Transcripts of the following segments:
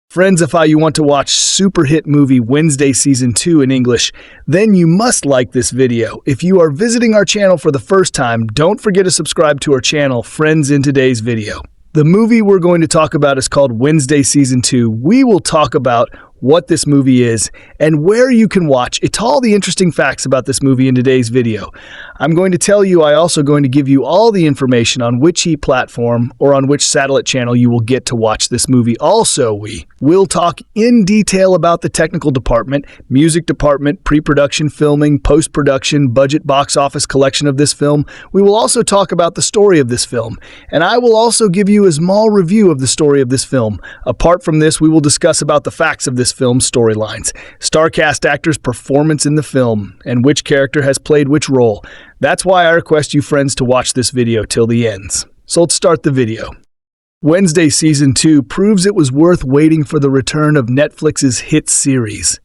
Friends, if you want to watch super hit movie Wednesday Season 2 in English, then you must like this video. If you are visiting our channel for the first time, don't forget to subscribe to our channel, Friends, in today's video. The movie we're going to talk about is called Wednesday Season 2. We will talk about what this movie is and where you can watch. It's all the interesting facts about this movie in today's video. I'm going to tell you, also going to give you all the information on which platform or on which satellite channel you will get to watch this movie. Also, we will talk in detail about the technical department, music department, pre-production, filming, post-production, budget, box office collection of this film. We will also talk about the story of this film, and I will also give you a small review of the story of this film. Apart from this, we will discuss about the facts of this film's storylines, star cast actors' performance in the film, and which character has played which role. That's why I request you friends to watch this video till the ends. So let's start the video. Wednesday Season 2 proves it was worth waiting for the return of Netflix's hit series.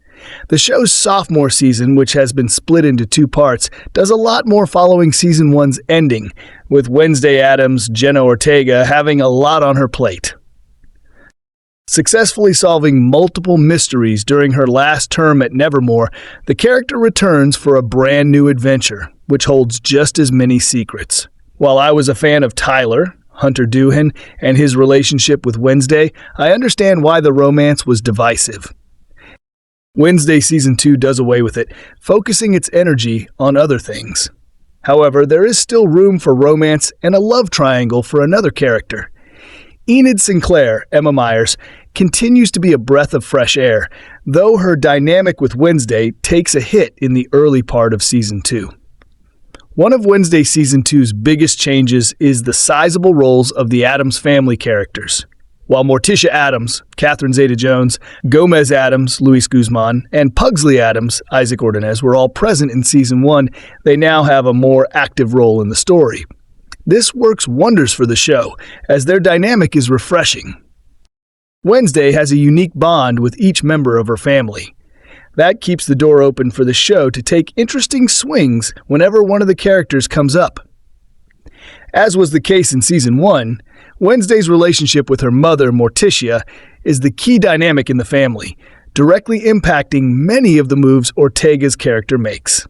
The show's sophomore season, which has been split into 2 parts, does a lot more following Season 1's ending, with Wednesday Addams, Bjenna Ortega, having a lot on her plate. Successfully solving multiple mysteries during her last term at Nevermore, the character returns for a brand new adventure, which holds just as many secrets. While I was a fan of Tyler, Hunter Doohan, and his relationship with Wednesday, I understand why the romance was divisive. Wednesday Season 2 does away with it, focusing its energy on other things. However, there is still room for romance and a love triangle for another character. Enid Sinclair, Emma Myers, continues to be a breath of fresh air, though her dynamic with Wednesday takes a hit in the early part of Season 2. One of Wednesday Season 2's biggest changes is the sizable roles of the Addams family characters. While Morticia Addams, Catherine Zeta-Jones, Gomez Addams, Luis Guzman, and Pugsley Addams, Isaac Ordonez, were all present in Season 1, they now have a more active role in the story. This works wonders for the show, as their dynamic is refreshing. Wednesday has a unique bond with each member of her family. That keeps the door open for the show to take interesting swings whenever one of the characters comes up. As was the case in Season 1, Wednesday's relationship with her mother, Morticia, is the key dynamic in the family, directly impacting many of the moves Ortega's character makes.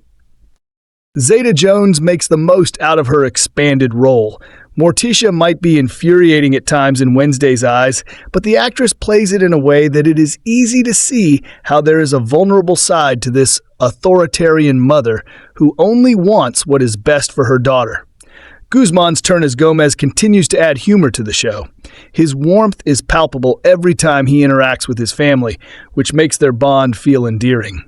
Zeta-Jones makes the most out of her expanded role. Morticia might be infuriating at times in Wednesday's eyes, but the actress plays it in a way that it is easy to see how there is a vulnerable side to this authoritarian mother who only wants what is best for her daughter. Guzman's turn as Gomez continues to add humor to the show. His warmth is palpable every time he interacts with his family, which makes their bond feel endearing.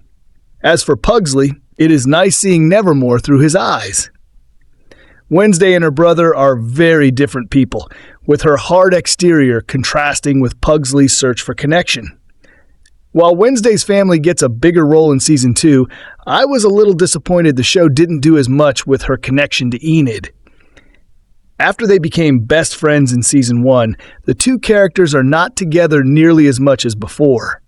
As for Pugsley, it is nice seeing Nevermore through his eyes. Wednesday and her brother are very different people, with her hard exterior contrasting with Pugsley's search for connection. While Wednesday's family gets a bigger role in Season 2, I was a little disappointed the show didn't do as much with her connection to Enid. After they became best friends in Season 1, the 2 characters are not together nearly as much as before.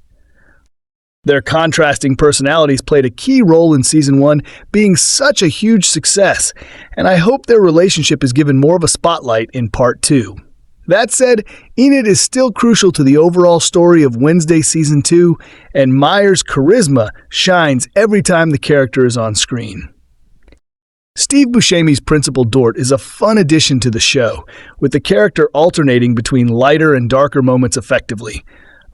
Their contrasting personalities played a key role in Season 1 being such a huge success, and I hope their relationship is given more of a spotlight in Part 2. That said, Enid is still crucial to the overall story of Wednesday Season 2, and Myers' charisma shines every time the character is on screen. Steve Buscemi's Principal Dort is a fun addition to the show, with the character alternating between lighter and darker moments effectively.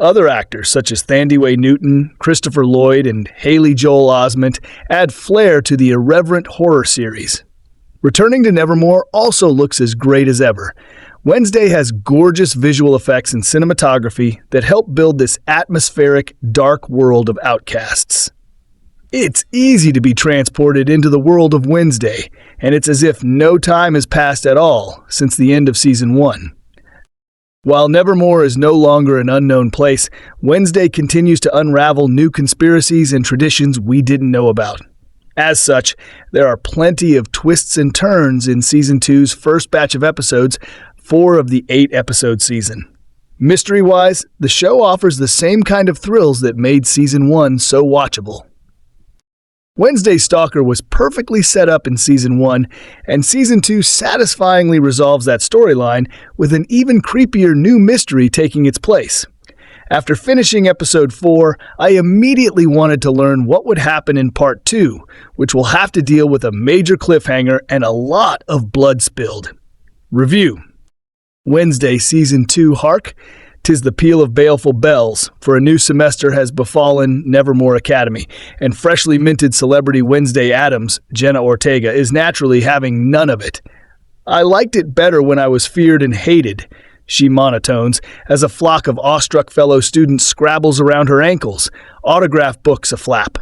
Other actors, such as Thandiwe Newton, Christopher Lloyd, and Haley Joel Osment, add flair to the irreverent horror series. Returning to Nevermore also looks as great as ever. Wednesday has gorgeous visual effects and cinematography that help build this atmospheric, dark world of outcasts. It's easy to be transported into the world of Wednesday, and it's as if no time has passed at all since the end of Season 1. While Nevermore is no longer an unknown place, Wednesday continues to unravel new conspiracies and traditions we didn't know about. As such, there are plenty of twists and turns in Season 2's first batch of episodes, 4 of the 8-episode season. Mystery-wise, the show offers the same kind of thrills that made Season 1 so watchable. Wednesday Stalker was perfectly set up in Season 1, and Season 2 satisfyingly resolves that storyline with an even creepier new mystery taking its place. After finishing episode 4, I immediately wanted to learn what would happen in part 2, which will have to deal with a major cliffhanger and a lot of blood spilled. Review. Wednesday Season 2 Hark! 'Tis the peal of baleful bells, for a new semester has befallen Nevermore Academy, and freshly minted celebrity Wednesday Addams, Bjenna Ortega, is naturally having none of it. I liked it better when I was feared and hated, she monotones, as a flock of awestruck fellow students scrabbles around her ankles, autograph books aflap.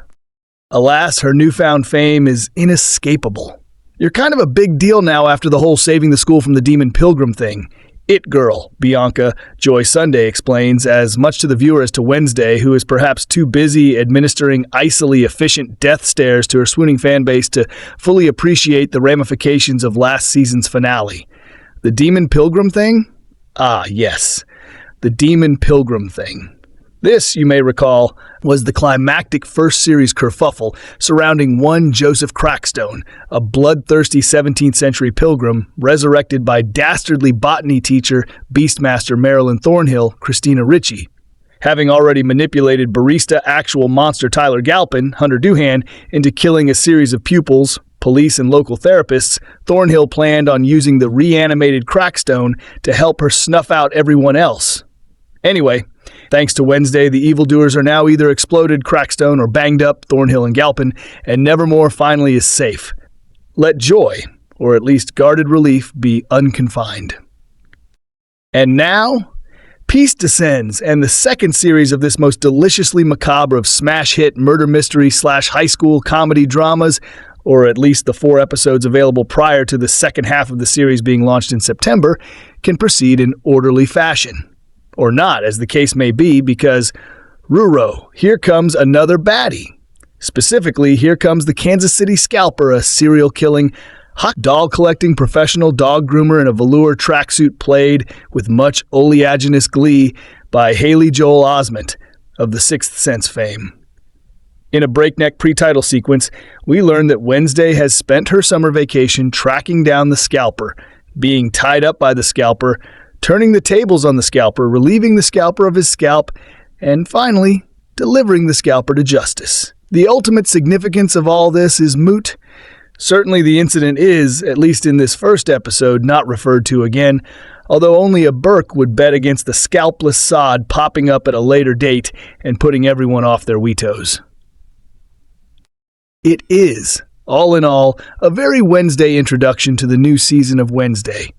Alas, her newfound fame is inescapable. You're kind of a big deal now after the whole saving the school from the demon pilgrim thing. It girl, Bianca Joy Sunday explains, as much to the viewer as to Wednesday, who is perhaps too busy administering icily efficient death stares to her swooning fanbase to fully appreciate the ramifications of last season's finale. The demon pilgrim thing? Ah, yes, the demon pilgrim thing. This, you may recall, was the climactic first series kerfuffle surrounding one Joseph Crackstone, a bloodthirsty 17th century pilgrim resurrected by dastardly botany teacher, Beastmaster Marilyn Thornhill, Christina Ricci. Having already manipulated barista actual monster Tyler Galpin, Hunter Doohan, into killing a series of pupils, police and local therapists, Thornhill planned on using the reanimated Crackstone to help her snuff out everyone else. Anyway, thanks to Wednesday, the evildoers are now either exploded Crackstone or banged up Thornhill and Galpin, and Nevermore finally is safe. Let joy, or at least guarded relief, be unconfined. And now, peace descends, and the second series of this most deliciously macabre of smash hit murder mystery / high school comedy dramas, or at least the 4 episodes available prior to the second half of the series being launched in September, can proceed in orderly fashion. Or not, as the case may be, because, Ruro, here comes another baddie. Specifically, here comes the Kansas City Scalper, a serial-killing, hot dog-collecting professional dog groomer in a velour tracksuit played with much oleaginous glee by Haley Joel Osment of The Sixth Sense fame. In a breakneck pre-title sequence, we learn that Wednesday has spent her summer vacation tracking down the Scalper, being tied up by the Scalper, turning the tables on the Scalper, relieving the Scalper of his scalp, and finally, delivering the Scalper to justice. The ultimate significance of all this is moot. Certainly the incident is, at least in this first episode, not referred to again, although only a Burke would bet against the scalpless sod popping up at a later date and putting everyone off their Weetos. It is, all in all, a very Wednesday introduction to the new season of Wednesday.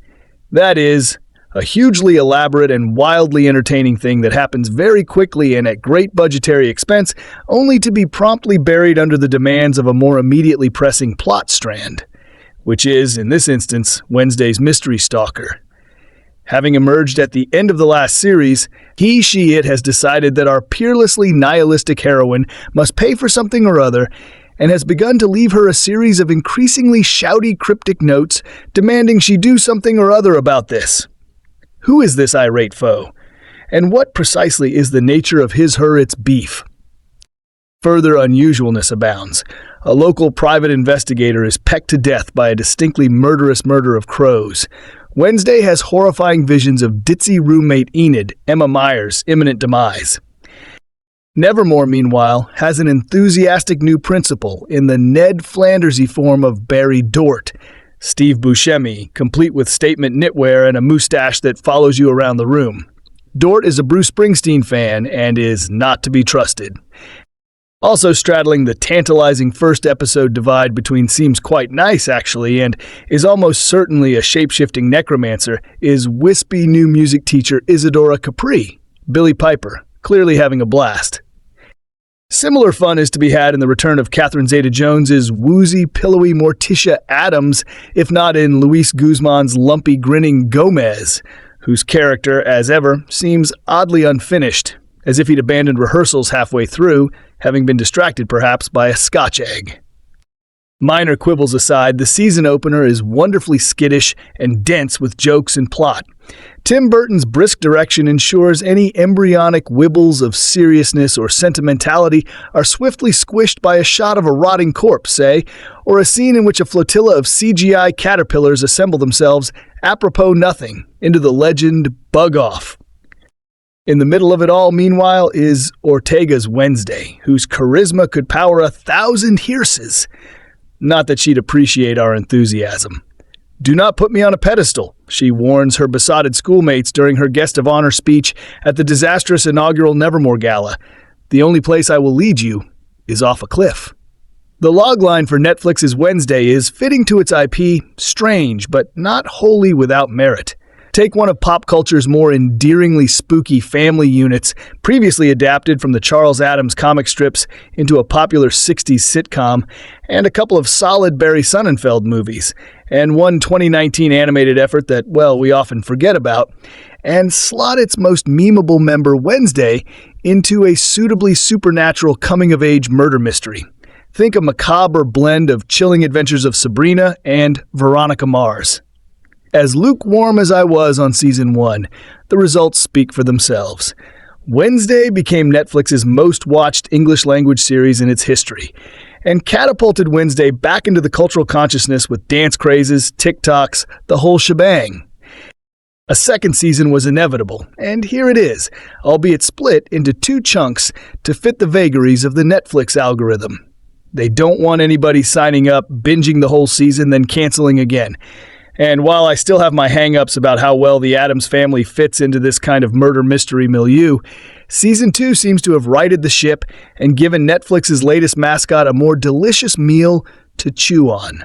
That is, a hugely elaborate and wildly entertaining thing that happens very quickly and at great budgetary expense, only to be promptly buried under the demands of a more immediately pressing plot strand, which is, in this instance, Wednesday's mystery stalker. Having emerged at the end of the last series, it has decided that our peerlessly nihilistic heroine must pay for something or other, and has begun to leave her a series of increasingly shouty cryptic notes demanding she do something or other about this. Who is this irate foe? And what precisely is the nature of its beef? Further unusualness abounds. A local private investigator is pecked to death by a distinctly murderous murder of crows. Wednesday has horrifying visions of ditzy roommate Enid, Emma Myers' imminent demise. Nevermore, meanwhile, has an enthusiastic new principal in the Ned Flandersy form of Barry Dort, Steve Buscemi, complete with statement knitwear and a mustache that follows you around the room. Dort is a Bruce Springsteen fan and is not to be trusted. Also straddling the tantalizing first episode divide between seems quite nice, actually, and is almost certainly a shape-shifting necromancer, is wispy new music teacher Isadora Capri, Billy Piper, clearly having a blast. Similar fun is to be had in the return of Catherine Zeta-Jones's woozy, pillowy Morticia Addams, if not in Luis Guzman's lumpy, grinning Gomez, whose character, as ever, seems oddly unfinished, as if he'd abandoned rehearsals halfway through, having been distracted perhaps by a Scotch egg. Minor quibbles aside, the season opener is wonderfully skittish and dense with jokes and plot. Tim Burton's brisk direction ensures any embryonic wibbles of seriousness or sentimentality are swiftly squished by a shot of a rotting corpse, say, or a scene in which a flotilla of CGI caterpillars assemble themselves, apropos nothing, into the legend Bug Off. In the middle of it all, meanwhile, is Ortega's Wednesday, whose charisma could power 1,000 hearses. Not that she'd appreciate our enthusiasm. "Do not put me on a pedestal," she warns her besotted schoolmates during her guest of honor speech at the disastrous inaugural Nevermore Gala. "The only place I will lead you is off a cliff." The logline for Netflix's Wednesday is, fitting to its IP, strange, but not wholly without merit. Take one of pop culture's more endearingly spooky family units, previously adapted from the Charles Addams comic strips into a popular 60s sitcom, and a couple of solid Barry Sonnenfeld movies, and one 2019 animated effort that, well, we often forget about, and slot its most memeable member, Wednesday, into a suitably supernatural coming-of-age murder mystery. Think a macabre blend of Chilling Adventures of Sabrina and Veronica Mars. As lukewarm as I was on Season 1, the results speak for themselves. Wednesday became Netflix's most-watched English-language series in its history, and catapulted Wednesday back into the cultural consciousness with dance crazes, TikToks, the whole shebang. A second season was inevitable, and here it is, albeit split into 2 chunks to fit the vagaries of the Netflix algorithm. They don't want anybody signing up, binging the whole season, then canceling again. And while I still have my hang-ups about how well the Addams family fits into this kind of murder mystery milieu, Season 2 seems to have righted the ship and given Netflix's latest mascot a more delicious meal to chew on.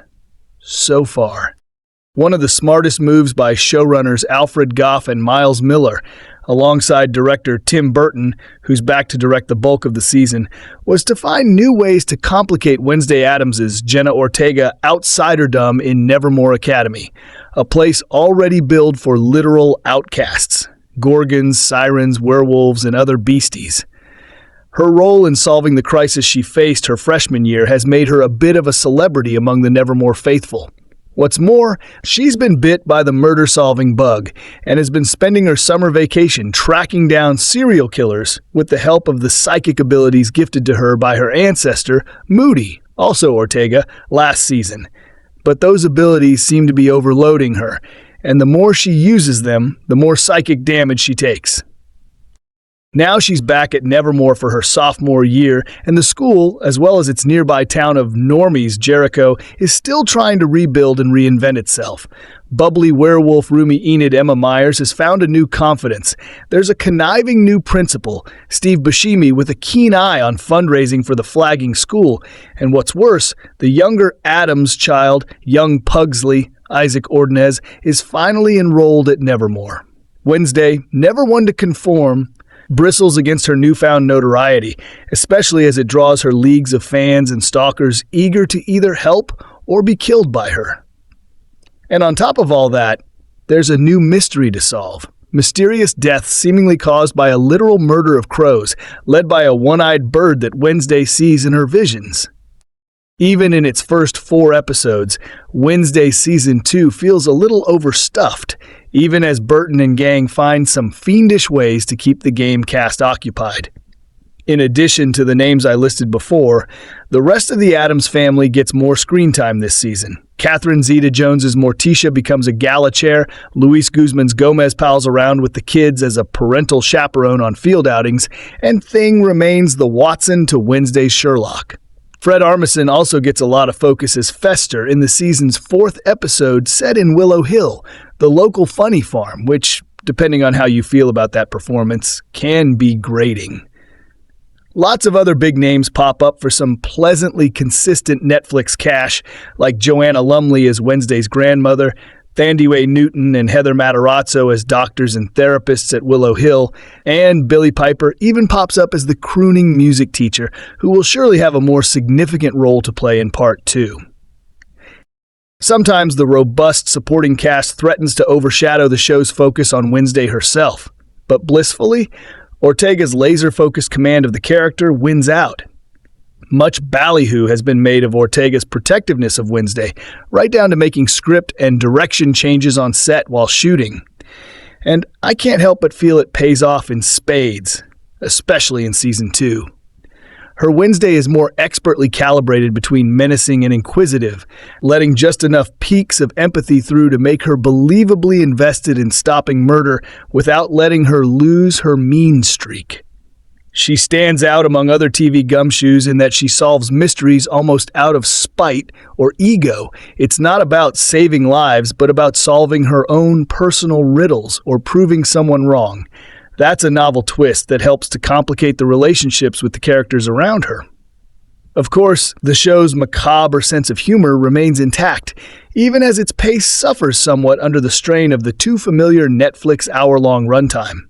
So far. One of the smartest moves by showrunners Alfred Goff and Miles Miller, alongside director Tim Burton, who's back to direct the bulk of the season, was to find new ways to complicate Wednesday Addams' Bjenna Ortega outsiderdom in Nevermore Academy, a place already billed for literal outcasts, gorgons, sirens, werewolves, and other beasties. Her role in solving the crisis she faced her freshman year has made her a bit of a celebrity among the Nevermore faithful. What's more, she's been bit by the murder-solving bug and has been spending her summer vacation tracking down serial killers with the help of the psychic abilities gifted to her by her ancestor, Moody, also Ortega, last season. But those abilities seem to be overloading her, and the more she uses them, the more psychic damage she takes. Now she's back at Nevermore for her sophomore year, and the school, as well as its nearby town of Normies, Jericho, is still trying to rebuild and reinvent itself. Bubbly werewolf Rumi Enid Emma Myers has found a new confidence. There's a conniving new principal, Steve Buscemi, with a keen eye on fundraising for the flagging school. And what's worse, the younger Addams child, young Pugsley, Isaac Ordonez, is finally enrolled at Nevermore. Wednesday, never one to conform, bristles against her newfound notoriety, especially as it draws her leagues of fans and stalkers eager to either help or be killed by her. And on top of all that, there's a new mystery to solve. Mysterious deaths seemingly caused by a literal murder of crows, led by a one-eyed bird that Wednesday sees in her visions. Even in its first 4 episodes, Wednesday Season 2 feels a little overstuffed, even as Burton and gang find some fiendish ways to keep the game cast occupied. In addition to the names I listed before, the rest of the Addams family gets more screen time this season. Catherine Zeta-Jones's Morticia becomes a gala chair, Luis Guzman's Gomez pals around with the kids as a parental chaperone on field outings, and Thing remains the Watson to Wednesday's Sherlock. Fred Armisen also gets a lot of focus as Fester in the season's 4th episode set in Willow Hill, the local funny farm, which, depending on how you feel about that performance, can be grating. Lots of other big names pop up for some pleasantly consistent Netflix cash, like Joanna Lumley as Wednesday's grandmother, Thandiwe Newton and Heather Matarazzo as doctors and therapists at Willow Hill, and Billy Piper even pops up as the crooning music teacher, who will surely have a more significant role to play in Part 2. Sometimes the robust supporting cast threatens to overshadow the show's focus on Wednesday herself, but blissfully, Ortega's laser-focused command of the character wins out. Much ballyhoo has been made of Ortega's protectiveness of Wednesday, right down to making script and direction changes on set while shooting. And I can't help but feel it pays off in spades, especially in Season 2. Her Wednesday is more expertly calibrated between menacing and inquisitive, letting just enough peaks of empathy through to make her believably invested in stopping murder without letting her lose her mean streak. She stands out among other TV gumshoes in that she solves mysteries almost out of spite or ego. It's not about saving lives, but about solving her own personal riddles or proving someone wrong. That's a novel twist that helps to complicate the relationships with the characters around her. Of course, the show's macabre sense of humor remains intact, even as its pace suffers somewhat under the strain of the too familiar Netflix hour-long runtime.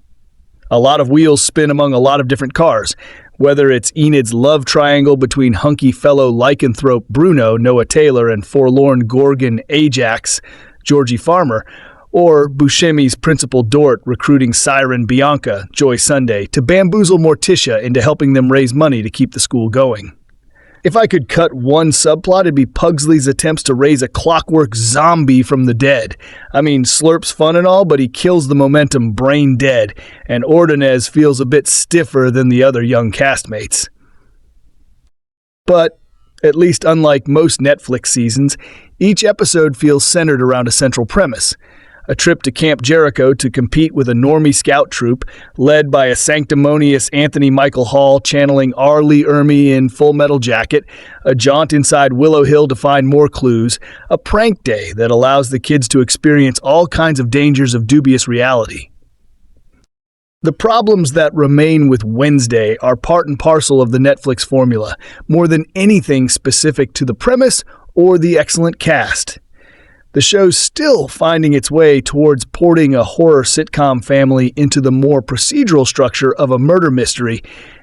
A lot of wheels spin among a lot of different cars, whether it's Enid's love triangle between hunky fellow lycanthrope Bruno, Noah Taylor, and forlorn Gorgon Ajax, Georgie Farmer, or Buscemi's Principal Dort recruiting siren Bianca, Joy Sunday, to bamboozle Morticia into helping them raise money to keep the school going. If I could cut one subplot, it'd be Pugsley's attempts to raise a clockwork zombie from the dead. I mean, Slurp's fun and all, but he kills the momentum brain dead, and Ordonez feels a bit stiffer than the other young castmates. But, at least unlike most Netflix seasons, each episode feels centered around a central premise. A trip to Camp Jericho to compete with a normie scout troop, led by a sanctimonious Anthony Michael Hall channeling R. Lee Ermey in Full Metal Jacket, a jaunt inside Willow Hill to find more clues, a prank day that allows the kids to experience all kinds of dangers of dubious reality. The problems that remain with Wednesday are part and parcel of the Netflix formula, more than anything specific to the premise or the excellent cast. The show's still finding its way towards porting a horror sitcom family into the more procedural structure of a murder mystery,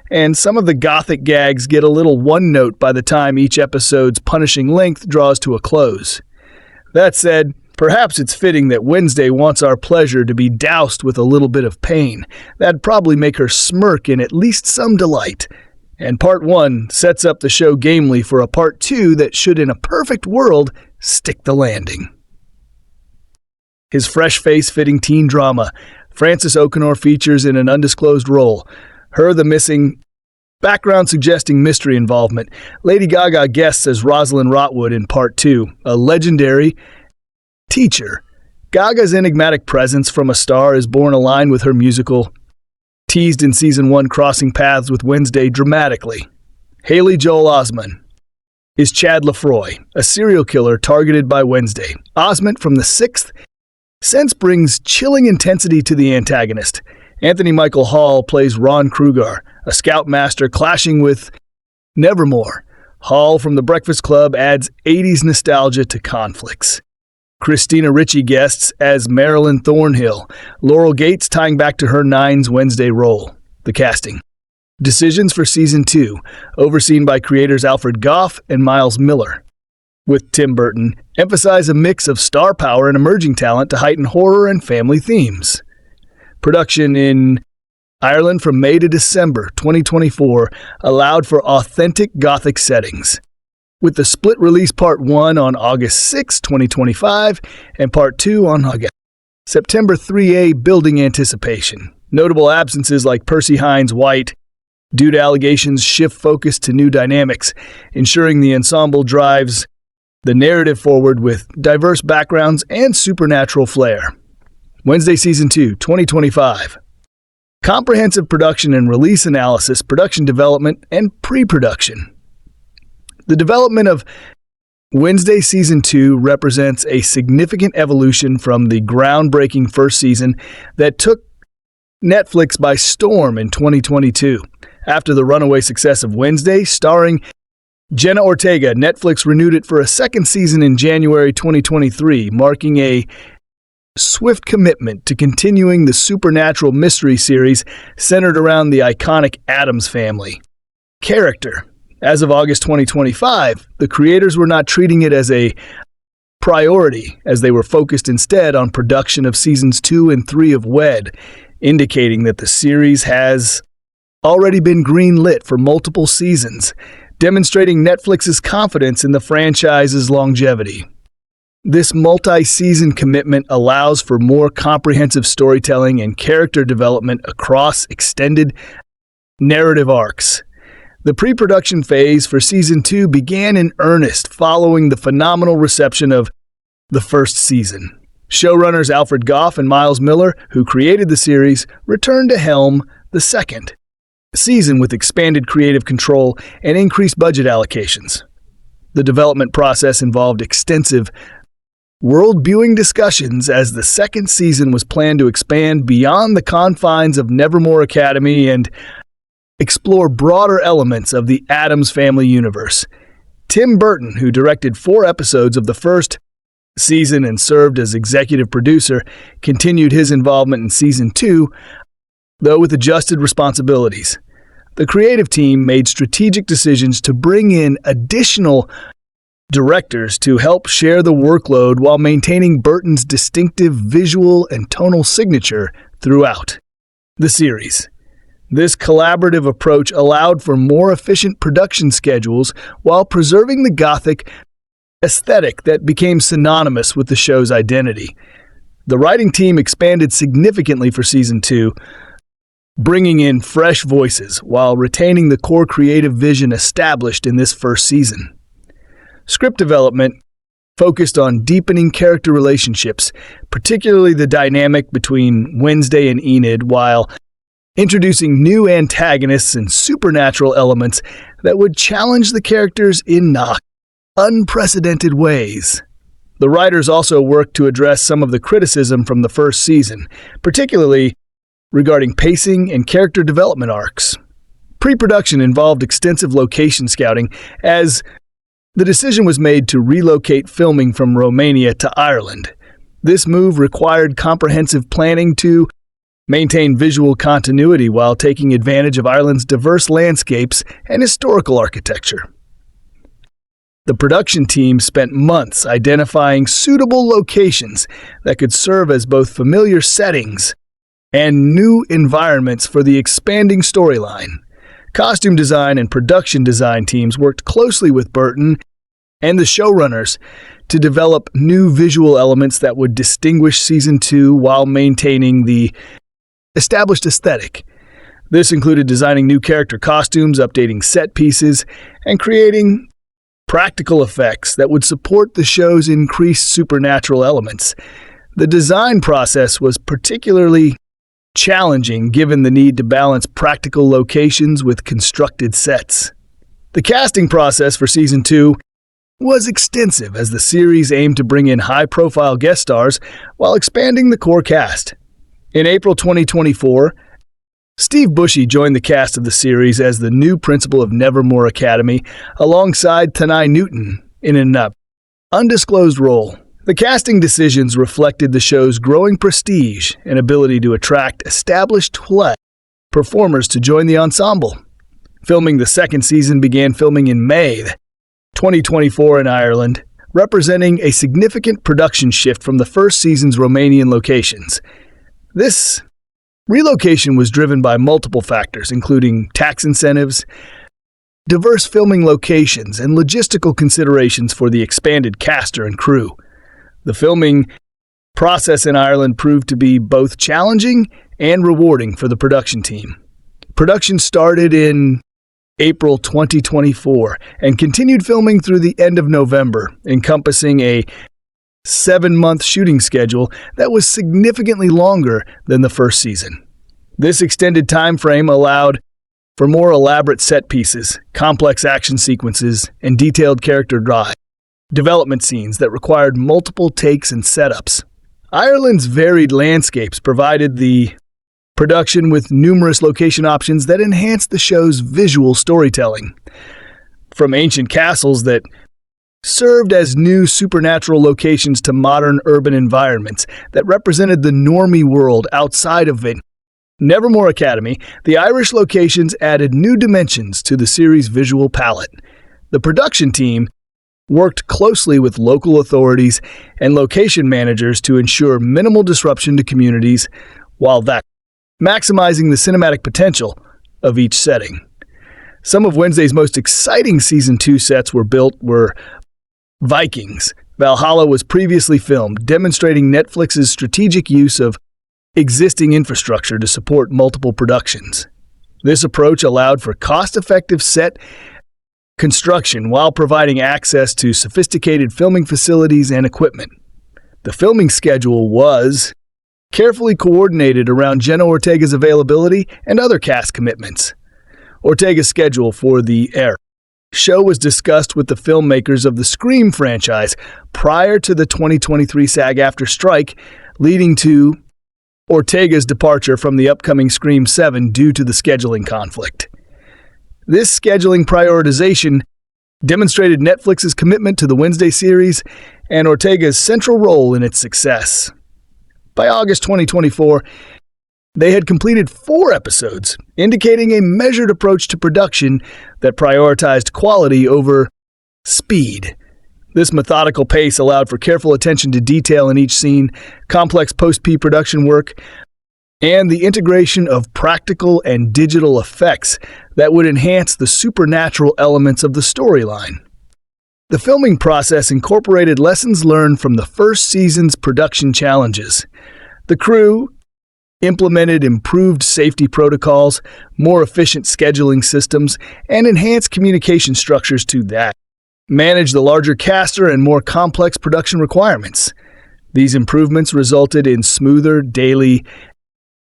and some of the gothic gags get a little one-note by the time each episode's punishing length draws to a close. That said, perhaps it's fitting that Wednesday wants our pleasure to be doused with a little bit of pain. That'd probably make her smirk in at least some delight. And Part 1 sets up the show gamely for a Part 2 that should, in a perfect world, stick the landing. His fresh face-fitting teen drama, Frances O'Connor features in an undisclosed role. Her the missing, background suggesting mystery involvement. Lady Gaga guests as Rosalind Rotwood in Part 2, a legendary teacher. Gaga's enigmatic presence from a star is born aligned with her musical, teased in Season 1 crossing paths with Wednesday dramatically. Haley Joel Osment is Chad Lefroy, a serial killer targeted by Wednesday. Osment from The Sixth Sense brings chilling intensity to the antagonist. Anthony Michael Hall plays Ron Krugar, a scoutmaster clashing with Nevermore. Hall from The Breakfast Club adds 80s nostalgia to conflicts. Christina Ricci guests as Marilyn Thornhill, Laurel Gates tying back to her Nines Wednesday role. The casting. Decisions for Season 2, overseen by creators Alfred Goff and Miles Miller. With Tim Burton, emphasize a mix of star power and emerging talent to heighten horror and family themes. Production in Ireland from May to December 2024 allowed for authentic Gothic settings, with the split release Part 1 on August 6, 2025, and Part 2 on August. September 3A building anticipation. Notable absences like Percy Hines White, due to allegations, shift focus to new dynamics, ensuring the ensemble drives the narrative forward with diverse backgrounds and supernatural flair. Wednesday Season 2, 2025. Comprehensive production and release analysis, production development, and pre-production. The development of Wednesday Season 2 represents a significant evolution from the groundbreaking first season that took Netflix by storm in 2022. After the runaway success of Wednesday, starring Bjenna Ortega, Netflix renewed it for a second season in January 2023, marking a swift commitment to continuing the supernatural mystery series centered around the iconic Addams family. Character. As of August 2025, the creators were not treating it as a priority, as they were focused instead on production of Seasons 2 and 3 of WED, indicating that the series has already been greenlit for multiple seasons, demonstrating Netflix's confidence in the franchise's longevity. This multi-season commitment allows for more comprehensive storytelling and character development across extended narrative arcs. The pre-production phase for Season 2 began in earnest following the phenomenal reception of the first season. Showrunners Alfred Goff and Miles Miller, who created the series, returned to helm the second season with expanded creative control and increased budget allocations. The development process involved extensive world-building discussions as the second season was planned to expand beyond the confines of Nevermore Academy and explore broader elements of the Addams Family universe. Tim Burton, who directed 4 episodes of the first season and served as executive producer, continued his involvement in Season 2, though with adjusted responsibilities. The creative team made strategic decisions to bring in additional directors to help share the workload while maintaining Burton's distinctive visual and tonal signature throughout the series. This collaborative approach allowed for more efficient production schedules while preserving the Gothic aesthetic that became synonymous with the show's identity. The writing team expanded significantly for Season 2, bringing in fresh voices while retaining the core creative vision established in this first season. Script development focused on deepening character relationships, particularly the dynamic between Wednesday and Enid, while introducing new antagonists and supernatural elements that would challenge the characters in unprecedented ways. The writers also worked to address some of the criticism from the first season, particularly regarding pacing and character development arcs. Pre-production involved extensive location scouting, as the decision was made to relocate filming from Romania to Ireland. This move required comprehensive planning to maintain visual continuity while taking advantage of Ireland's diverse landscapes and historical architecture. The production team spent months identifying suitable locations that could serve as both familiar settings and new environments for the expanding storyline. Costume design and production design teams worked closely with Burton and the showrunners to develop new visual elements that would distinguish Season 2 while maintaining the established aesthetic. This included designing new character costumes, updating set pieces, and creating practical effects that would support the show's increased supernatural elements. The design process was particularly challenging given the need to balance practical locations with constructed sets. The casting process for Season 2 was extensive as the series aimed to bring in high-profile guest stars while expanding the core cast. In April 2024, Steve Buscemi joined the cast of the series as the new principal of Nevermore Academy alongside Tanai Newton in an undisclosed role. The casting decisions reflected the show's growing prestige and ability to attract established performers to join the ensemble. Filming the second season began filming in May 2024 in Ireland, representing a significant production shift from the first season's Romanian locations. This relocation was driven by multiple factors, including tax incentives, diverse filming locations, and logistical considerations for the expanded cast and crew. The filming process in Ireland proved to be both challenging and rewarding for the production team. Production started in April 2024 and continued filming through the end of November, encompassing a 7-month shooting schedule that was significantly longer than the first season. This extended time frame allowed for more elaborate set pieces, complex action sequences, and detailed character development scenes that required multiple takes and setups. Ireland's varied landscapes provided the production with numerous location options that enhanced the show's visual storytelling. From ancient castles that served as new supernatural locations to modern urban environments that represented the normie world outside of it. Nevermore Academy, the Irish locations added new dimensions to the series' visual palette. The production team worked closely with local authorities and location managers to ensure minimal disruption to communities, while maximizing the cinematic potential of each setting. Some of Wednesday's most exciting Season 2 sets were Vikings. Valhalla was previously filmed, demonstrating Netflix's strategic use of existing infrastructure to support multiple productions. This approach allowed for cost-effective set construction while providing access to sophisticated filming facilities and equipment. The filming schedule was carefully coordinated around Bjenna Ortega's availability and other cast commitments. Ortega's schedule for the show was discussed with the filmmakers of the Scream franchise prior to the 2023 SAG-AFTRA strike, leading to Ortega's departure from the upcoming Scream 7 due to the scheduling conflict. This scheduling prioritization demonstrated Netflix's commitment to the Wednesday series and Ortega's central role in its success. By August 2024, they had completed 4 episodes, indicating a measured approach to production that prioritized quality over speed. This methodical pace allowed for careful attention to detail in each scene, complex post-production work, and the integration of practical and digital effects that would enhance the supernatural elements of the storyline. The filming process incorporated lessons learned from the first season's production challenges. The crew implemented improved safety protocols, more efficient scheduling systems, and enhanced communication structures to manage the larger caster and more complex production requirements. These improvements resulted in smoother daily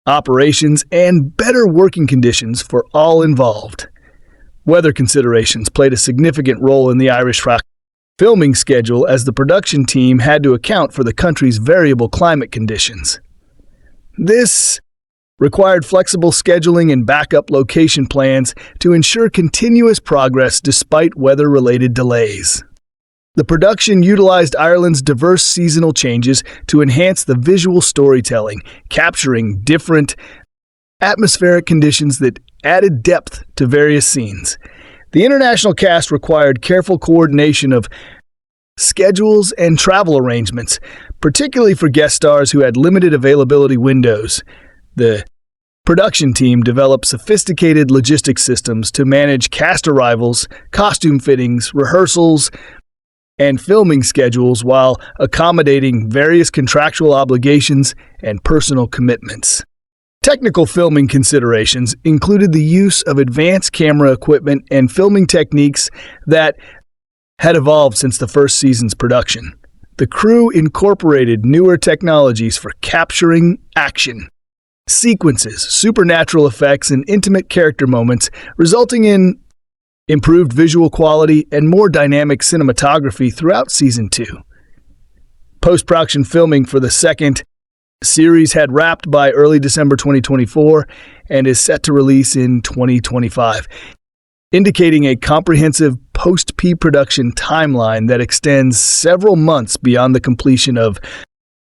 operations and better working conditions for all involved. Weather considerations played a significant role in the Irish filming schedule as the production team had to account for the country's variable climate conditions. This required flexible scheduling and backup location plans to ensure continuous progress despite weather-related delays. The production utilized Ireland's diverse seasonal changes to enhance the visual storytelling, capturing different atmospheric conditions that added depth to various scenes. The international cast required careful coordination of schedules and travel arrangements, particularly for guest stars who had limited availability windows. The production team developed sophisticated logistics systems to manage cast arrivals, costume fittings, rehearsals, and filming schedules while accommodating various contractual obligations and personal commitments. Technical filming considerations included the use of advanced camera equipment and filming techniques that had evolved since the first season's production. The crew incorporated newer technologies for capturing action sequences, supernatural effects, and intimate character moments, resulting in improved visual quality and more dynamic cinematography throughout Season 2. Post-production filming for the second series had wrapped by early December 2024 and is set to release in 2025, indicating a comprehensive post-production timeline that extends several months beyond the completion of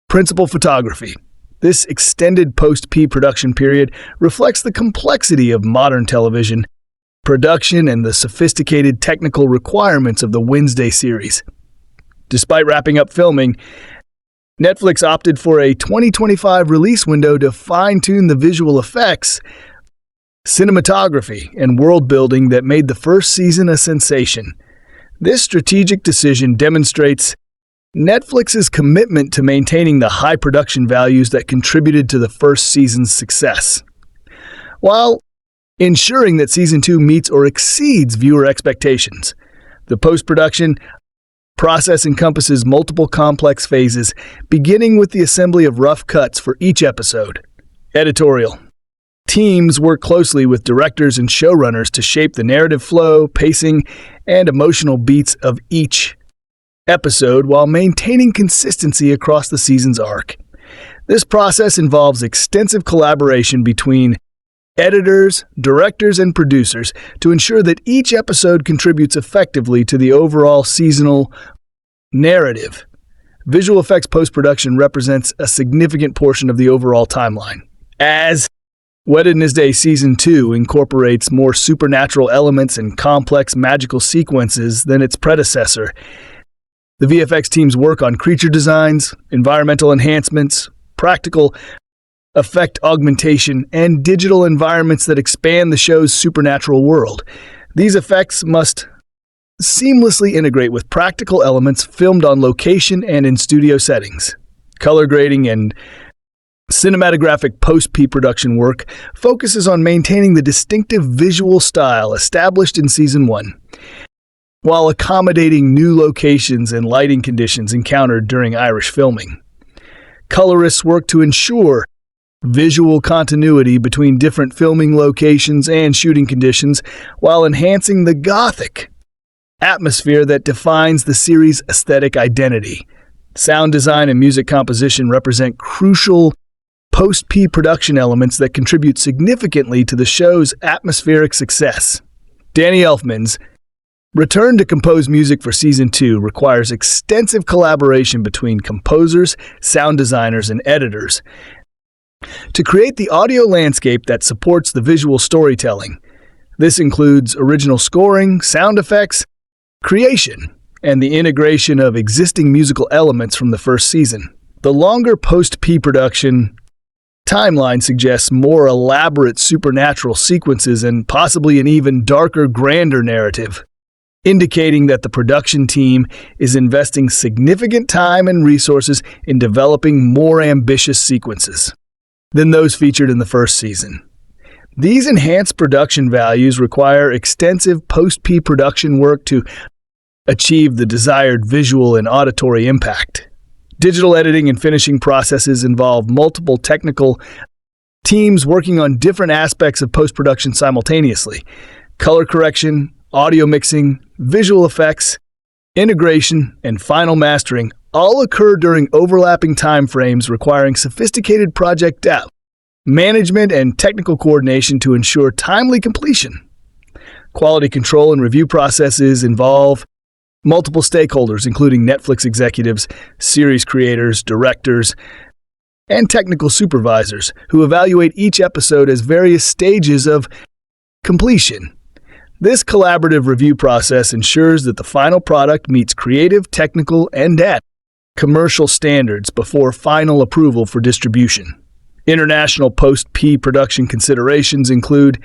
principal photography. This extended post-production period reflects the complexity of modern television production and the sophisticated technical requirements of the Wednesday series. Despite wrapping up filming, Netflix opted for a 2025 release window to fine-tune the visual effects, cinematography, and world-building that made the first season a sensation. This strategic decision demonstrates Netflix's commitment to maintaining the high production values that contributed to the first season's success, while ensuring that Season 2 meets or exceeds viewer expectations. The post-production process encompasses multiple complex phases, beginning with the assembly of rough cuts for each episode. Editorial teams work closely with directors and showrunners to shape the narrative flow, pacing, and emotional beats of each episode while maintaining consistency across the season's arc. This process involves extensive collaboration between editors, directors, and producers to ensure that each episode contributes effectively to the overall seasonal narrative. Visual effects post-production represents a significant portion of the overall timeline. As Wednesday Season 2 incorporates more supernatural elements and complex magical sequences than its predecessor, the VFX team's work on creature designs, environmental enhancements, practical effect augmentation, and digital environments that expand the show's supernatural world. These effects must seamlessly integrate with practical elements filmed on location and in studio settings. Color grading and Cinematographic post-P-production work focuses on maintaining the distinctive visual style established in Season 1, while accommodating new locations and lighting conditions encountered during Irish filming. Colorists work to ensure visual continuity between different filming locations and shooting conditions while enhancing the gothic atmosphere that defines the series' aesthetic identity. Sound design and music composition represent crucial post-P-production elements that contribute significantly to the show's atmospheric success. Danny Elfman's return to compose music for Season 2 requires extensive collaboration between composers, sound designers, and editors to create the audio landscape that supports the visual storytelling. This includes original scoring, sound effects, creation, and the integration of existing musical elements from the first season. The longer post-P-production timeline suggests more elaborate supernatural sequences and possibly an even darker, grander narrative, indicating that the production team is investing significant time and resources in developing more ambitious sequences than those featured in the first season. These enhanced production values require extensive post-P-production work to achieve the desired visual and auditory impact. Digital editing and finishing processes involve multiple technical teams working on different aspects of post-production simultaneously. Color correction, audio mixing, visual effects, integration, and final mastering all occur during overlapping time frames requiring sophisticated project depth, management, and technical coordination to ensure timely completion. Quality control and review processes involve multiple stakeholders, including Netflix executives, series creators, directors, and technical supervisors, who evaluate each episode as various stages of completion. This collaborative review process ensures that the final product meets creative, technical, and commercial standards before final approval for distribution. International post-P-production considerations include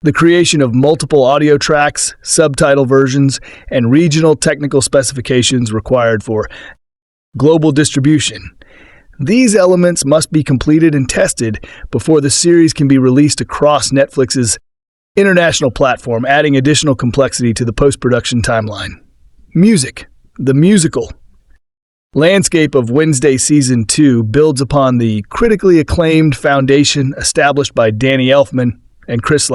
the creation of multiple audio tracks, subtitle versions, and regional technical specifications required for global distribution. These elements must be completed and tested before the series can be released across Netflix's international platform, adding additional complexity to the post-production timeline. Music. The musical landscape of Wednesday Season 2 builds upon the critically acclaimed foundation established by Danny Elfman and Chris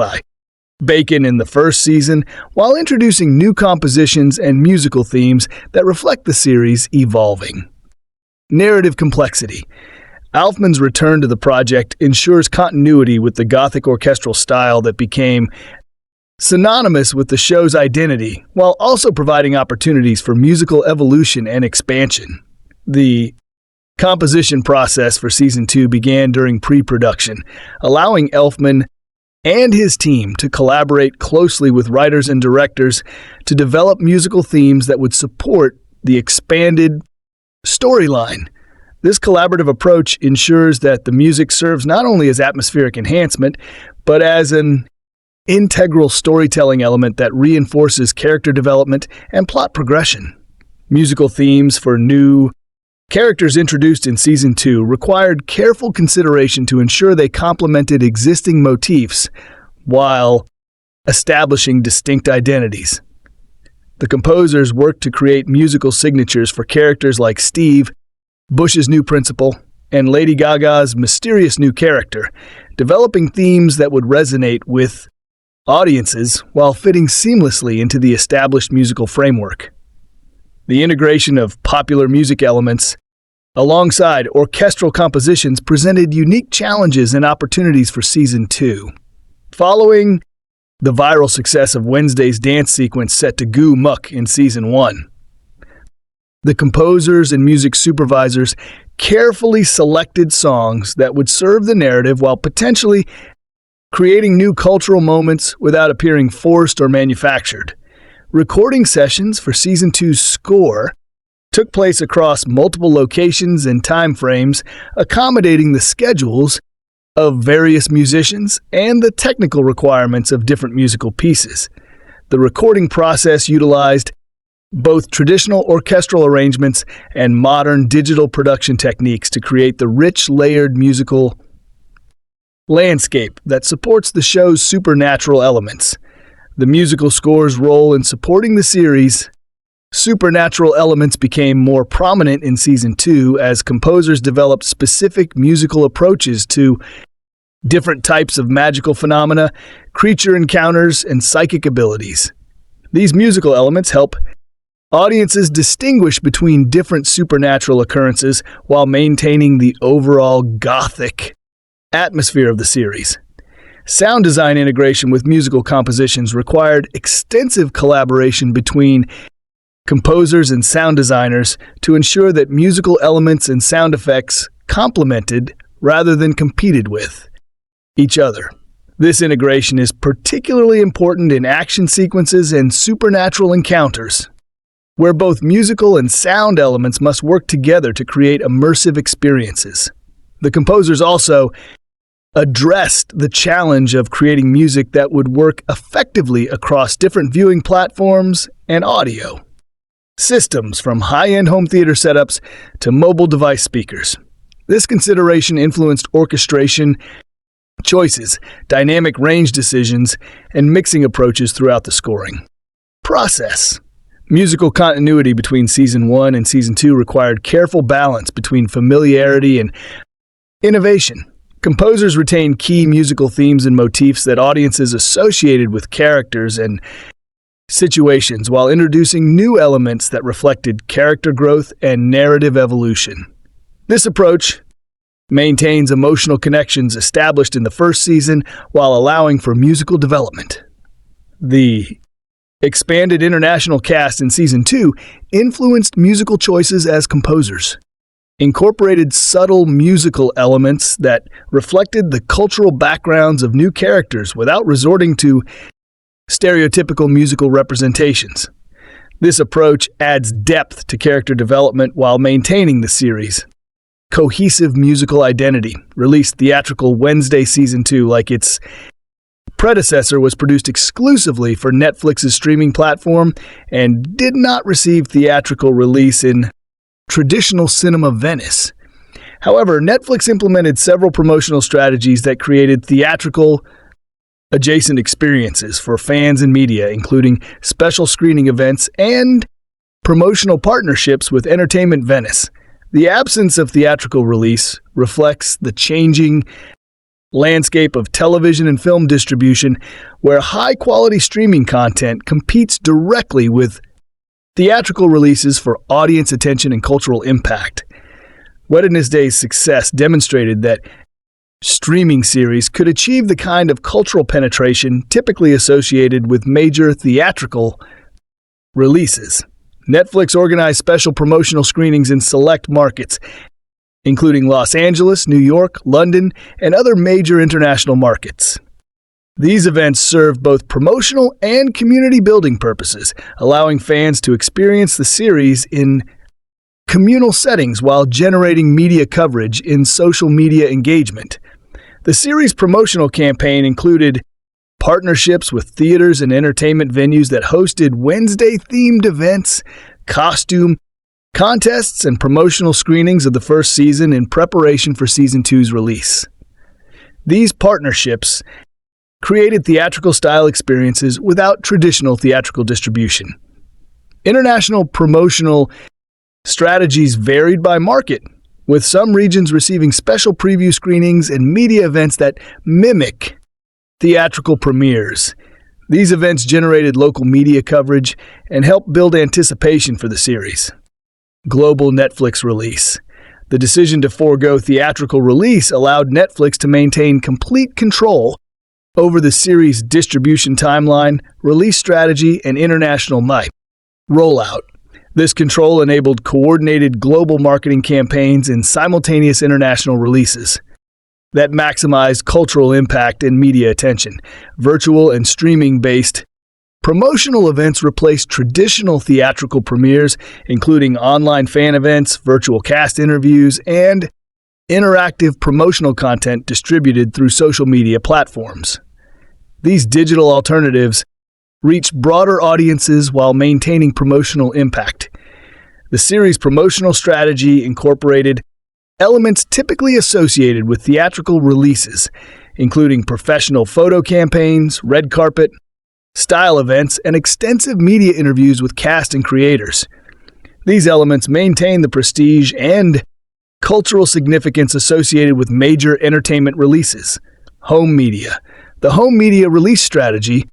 Bacon in the first season, while introducing new compositions and musical themes that reflect the series' evolving narrative complexity. Elfman's return to the project ensures continuity with the Gothic orchestral style that became synonymous with the show's identity, while also providing opportunities for musical evolution and expansion. The composition process for Season 2 began during pre-production, allowing Elfman and his team to collaborate closely with writers and directors to develop musical themes that would support the expanded storyline. This collaborative approach ensures that the music serves not only as atmospheric enhancement, but as an integral storytelling element that reinforces character development and plot progression. Musical themes for new characters introduced in Season 2 required careful consideration to ensure they complemented existing motifs while establishing distinct identities. The composers worked to create musical signatures for characters like Steve, Bush's new principal, and Lady Gaga's mysterious new character, developing themes that would resonate with audiences while fitting seamlessly into the established musical framework. The integration of popular music elements alongside orchestral compositions presented unique challenges and opportunities for Season 2. Following the viral success of Wednesday's dance sequence set to Goo Muck in Season 1, the composers and music supervisors carefully selected songs that would serve the narrative while potentially creating new cultural moments without appearing forced or manufactured. Recording sessions for Season 2's score took place across multiple locations and time frames, accommodating the schedules of various musicians and the technical requirements of different musical pieces. The recording process utilized both traditional orchestral arrangements and modern digital production techniques to create the rich, layered musical landscape that supports the show's supernatural elements. The musical score's role in supporting the series' supernatural elements became more prominent in Season 2 as composers developed specific musical approaches to different types of magical phenomena, creature encounters, and psychic abilities. These musical elements help audiences distinguish between different supernatural occurrences while maintaining the overall gothic atmosphere of the series. Sound design integration with musical compositions required extensive collaboration between composers and sound designers to ensure that musical elements and sound effects complemented rather than competed with each other. This integration is particularly important in action sequences and supernatural encounters, where both musical and sound elements must work together to create immersive experiences. The composers also addressed the challenge of creating music that would work effectively across different viewing platforms and audio systems, from high-end home theater setups to mobile device speakers. This consideration influenced orchestration choices, dynamic range decisions, and mixing approaches throughout the scoring process. Musical continuity between Season 1 and Season 2 required careful balance between familiarity and innovation. Composers retained key musical themes and motifs that audiences associated with characters and situations, while introducing new elements that reflected character growth and narrative evolution. This approach maintains emotional connections established in the first season while allowing for musical development. The expanded international cast in Season 2 influenced musical choices as composers, incorporated subtle musical elements that reflected the cultural backgrounds of new characters without resorting to stereotypical musical representations. This approach adds depth to character development while maintaining the series' cohesive musical identity. Released theatrical Wednesday Season 2, like its predecessor, was produced exclusively for Netflix's streaming platform and did not receive theatrical release in traditional cinema Venice. However, Netflix implemented several promotional strategies that created theatrical adjacent experiences for fans and media, including special screening events and promotional partnerships with Entertainment Venice. The absence of theatrical release reflects the changing landscape of television and film distribution, where high-quality streaming content competes directly with theatrical releases for audience attention and cultural impact. Wednesday's success demonstrated that streaming series could achieve the kind of cultural penetration typically associated with major theatrical releases. Netflix organized special promotional screenings in select markets, including Los Angeles, New York, London, and other major international markets. These events serve both promotional and community-building purposes, allowing fans to experience the series in communal settings while generating media coverage in social media engagement. The series' promotional campaign included partnerships with theaters and entertainment venues that hosted Wednesday-themed events, costume contests, and promotional screenings of the first season in preparation for Season 2's release. These partnerships created theatrical-style experiences without traditional theatrical distribution. International promotional strategies varied by market, with some regions receiving special preview screenings and media events that mimic theatrical premieres. These events generated local media coverage and helped build anticipation for the series. Global Netflix release. The decision to forego theatrical release allowed Netflix to maintain complete control over the series' distribution timeline, release strategy, and international rollout. This control enabled coordinated global marketing campaigns and simultaneous international releases that maximized cultural impact and media attention. Virtual and streaming-based promotional events replaced traditional theatrical premieres, including online fan events, virtual cast interviews, and interactive promotional content distributed through social media platforms. These digital alternatives reach broader audiences while maintaining promotional impact. The series' promotional strategy incorporated elements typically associated with theatrical releases, including professional photo campaigns, red carpet, style events, and extensive media interviews with cast and creators. These elements maintain the prestige and cultural significance associated with major entertainment releases. Home media. The home media release strategy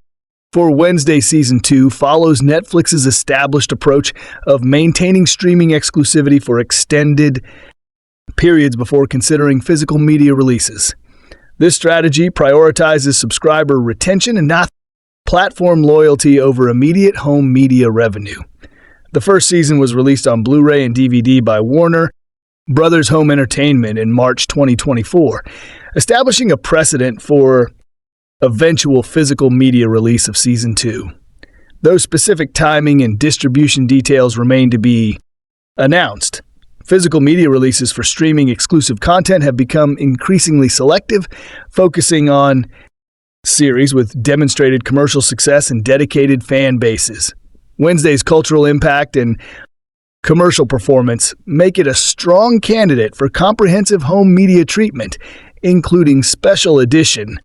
for Wednesday Season 2 follows Netflix's established approach of maintaining streaming exclusivity for extended periods before considering physical media releases. This strategy prioritizes subscriber retention and not platform loyalty over immediate home media revenue. The first season was released on Blu-ray and DVD by Warner Brothers Home Entertainment in March 2024, establishing a precedent for eventual physical media release of Season 2. Though specific timing and distribution details remain to be announced, physical media releases for streaming exclusive content have become increasingly selective, focusing on series with demonstrated commercial success and dedicated fan bases. Wednesday's cultural impact and commercial performance make it a strong candidate for comprehensive home media treatment, including special edition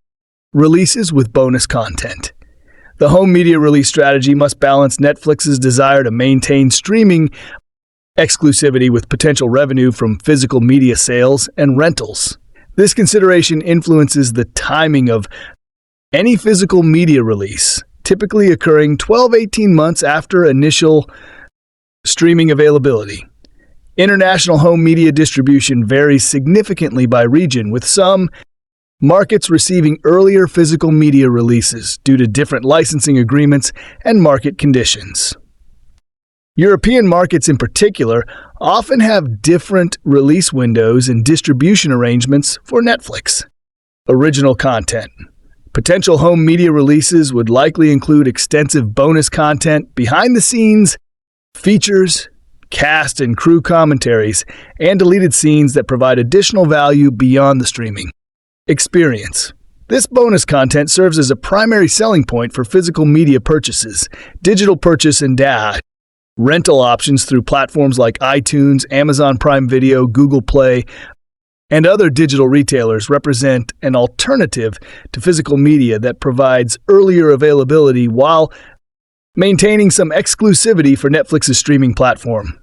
releases with bonus content. The home media release strategy must balance Netflix's desire to maintain streaming exclusivity with potential revenue from physical media sales and rentals. This consideration influences the timing of any physical media release, typically occurring 12-18 months after initial streaming availability. International home media distribution varies significantly by region, with some markets receiving earlier physical media releases due to different licensing agreements and market conditions. European markets in particular often have different release windows and distribution arrangements for Netflix. Original content. Potential home media releases would likely include extensive bonus content, behind-the-scenes features, cast and crew commentaries, and deleted scenes that provide additional value beyond the streaming experience. This bonus content serves as a primary selling point for physical media purchases, digital purchase, and rental options through platforms like iTunes, Amazon Prime Video, Google Play, and other digital retailers represent an alternative to physical media that provides earlier availability while maintaining some exclusivity for Netflix's streaming platform.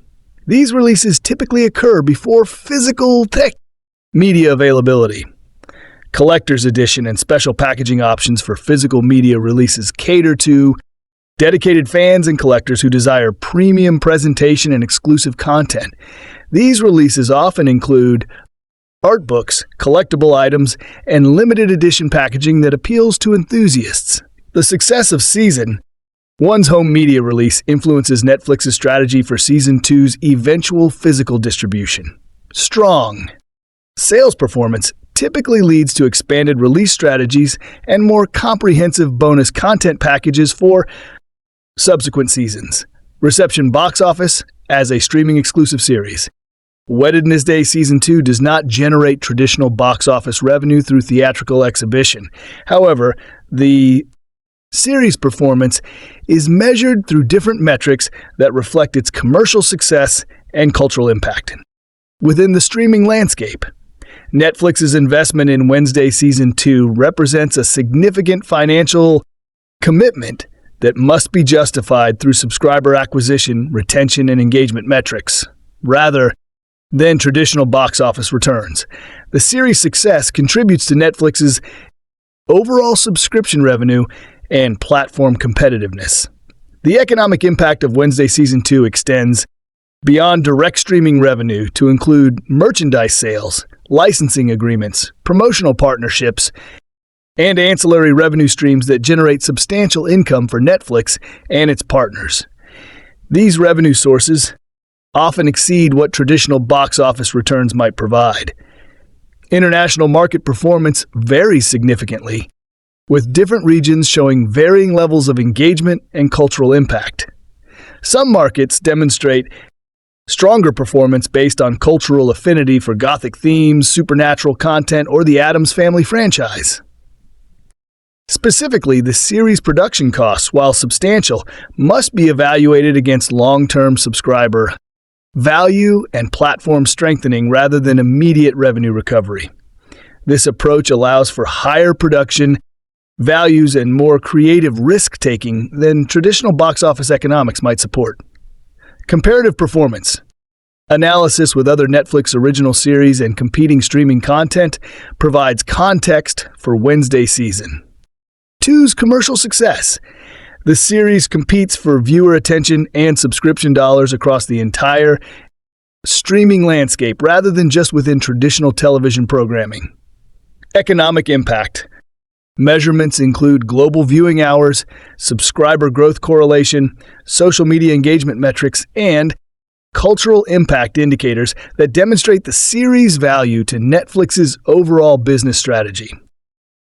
These releases typically occur before physical tech media availability. Collector's edition and special packaging options for physical media releases cater to dedicated fans and collectors who desire premium presentation and exclusive content. These releases often include art books, collectible items, and limited edition packaging that appeals to enthusiasts. The success of Season 1's home media release influences Netflix's strategy for Season 2's eventual physical distribution. Strong sales performance typically leads to expanded release strategies and more comprehensive bonus content packages for subsequent seasons. Reception box office as a streaming exclusive series. Wednesday Season 2 does not generate traditional box office revenue through theatrical exhibition. However, the series performance is measured through different metrics that reflect its commercial success and cultural impact. Within the streaming landscape, Netflix's investment in Wednesday Season 2 represents a significant financial commitment that must be justified through subscriber acquisition, retention, and engagement metrics, rather than traditional box office returns. The series' success contributes to Netflix's overall subscription revenue and platform competitiveness. The economic impact of Wednesday Season 2 extends beyond direct streaming revenue to include merchandise sales, licensing agreements, promotional partnerships, and ancillary revenue streams that generate substantial income for Netflix and its partners. These revenue sources often exceed what traditional box office returns might provide. International market performance varies significantly, with different regions showing varying levels of engagement and cultural impact. Some markets demonstrate stronger performance based on cultural affinity for Gothic themes, supernatural content, or the Addams Family franchise. Specifically, the series production costs, while substantial, must be evaluated against long-term subscriber value and platform strengthening rather than immediate revenue recovery. This approach allows for higher production values and more creative risk-taking than traditional box office economics might support. Comparative performance. Analysis with other Netflix original series and competing streaming content provides context for Wednesday season 2's commercial success. The series competes for viewer attention and subscription dollars across the entire streaming landscape rather than just within traditional television programming. Economic impact. Measurements include global viewing hours, subscriber growth correlation, social media engagement metrics, and cultural impact indicators that demonstrate the series' value to Netflix's overall business strategy.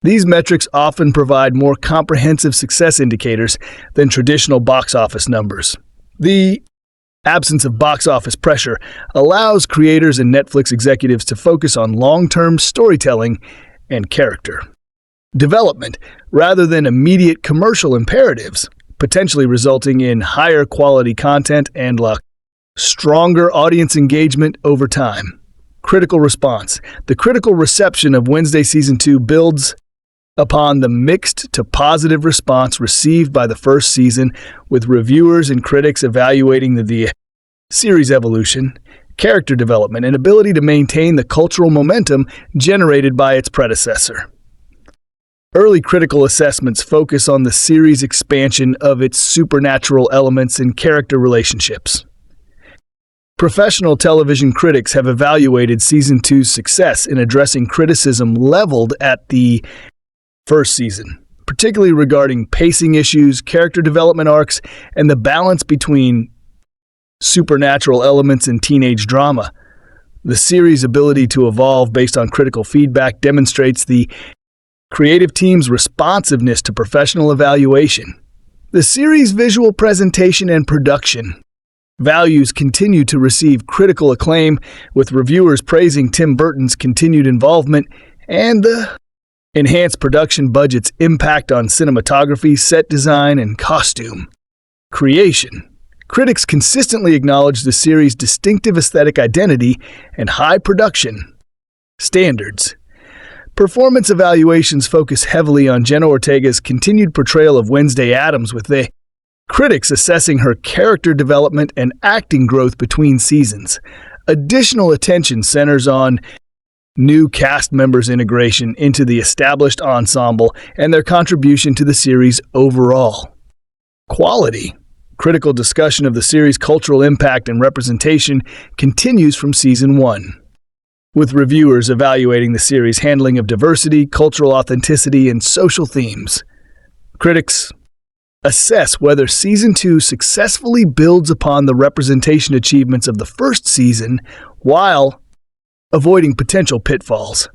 These metrics often provide more comprehensive success indicators than traditional box office numbers. The absence of box office pressure allows creators and Netflix executives to focus on long-term storytelling and character development rather than immediate commercial imperatives, potentially resulting in higher quality content and stronger audience engagement over time. Critical response. The critical reception of Wednesday Season 2 builds upon the mixed to positive response received by the first season, with reviewers and critics evaluating the series' evolution, character development, and ability to maintain the cultural momentum generated by its predecessor. Early critical assessments focus on the series' expansion of its supernatural elements and character relationships. Professional television critics have evaluated Season 2's success in addressing criticism leveled at the first season, particularly regarding pacing issues, character development arcs, and the balance between supernatural elements and teenage drama. The series' ability to evolve based on critical feedback demonstrates the creative team's responsiveness to professional evaluation. The series' visual presentation and production values continue to receive critical acclaim, with reviewers praising Tim Burton's continued involvement and the enhanced production budget's impact on cinematography, set design, and costume creation. Critics consistently acknowledge the series' distinctive aesthetic identity and high production standards. Performance evaluations focus heavily on Bjenna Ortega's continued portrayal of Wednesday Addams, with the critics assessing her character development and acting growth between seasons. Additional attention centers on new cast members' integration into the established ensemble and their contribution to the series' overall quality. Critical discussion of the series' cultural impact and representation continues from Season 1, with reviewers evaluating the series' handling of diversity, cultural authenticity, and social themes. Critics assess whether Season 2 successfully builds upon the representation achievements of the first season while avoiding potential pitfalls.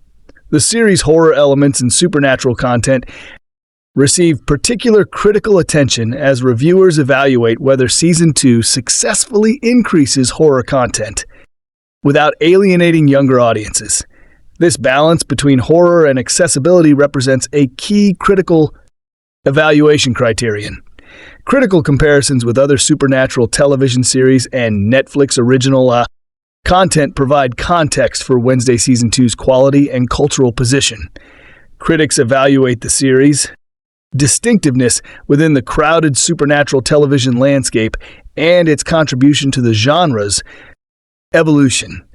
The series' horror elements and supernatural content receive particular critical attention as reviewers evaluate whether Season 2 successfully increases horror content without alienating younger audiences. This balance between horror and accessibility represents a key critical evaluation criterion. Critical comparisons with other supernatural television series and Netflix original content provide context for Wednesday Season 2's quality and cultural position. Critics evaluate the series' distinctiveness within the crowded supernatural television landscape and its contribution to the genre's evolution.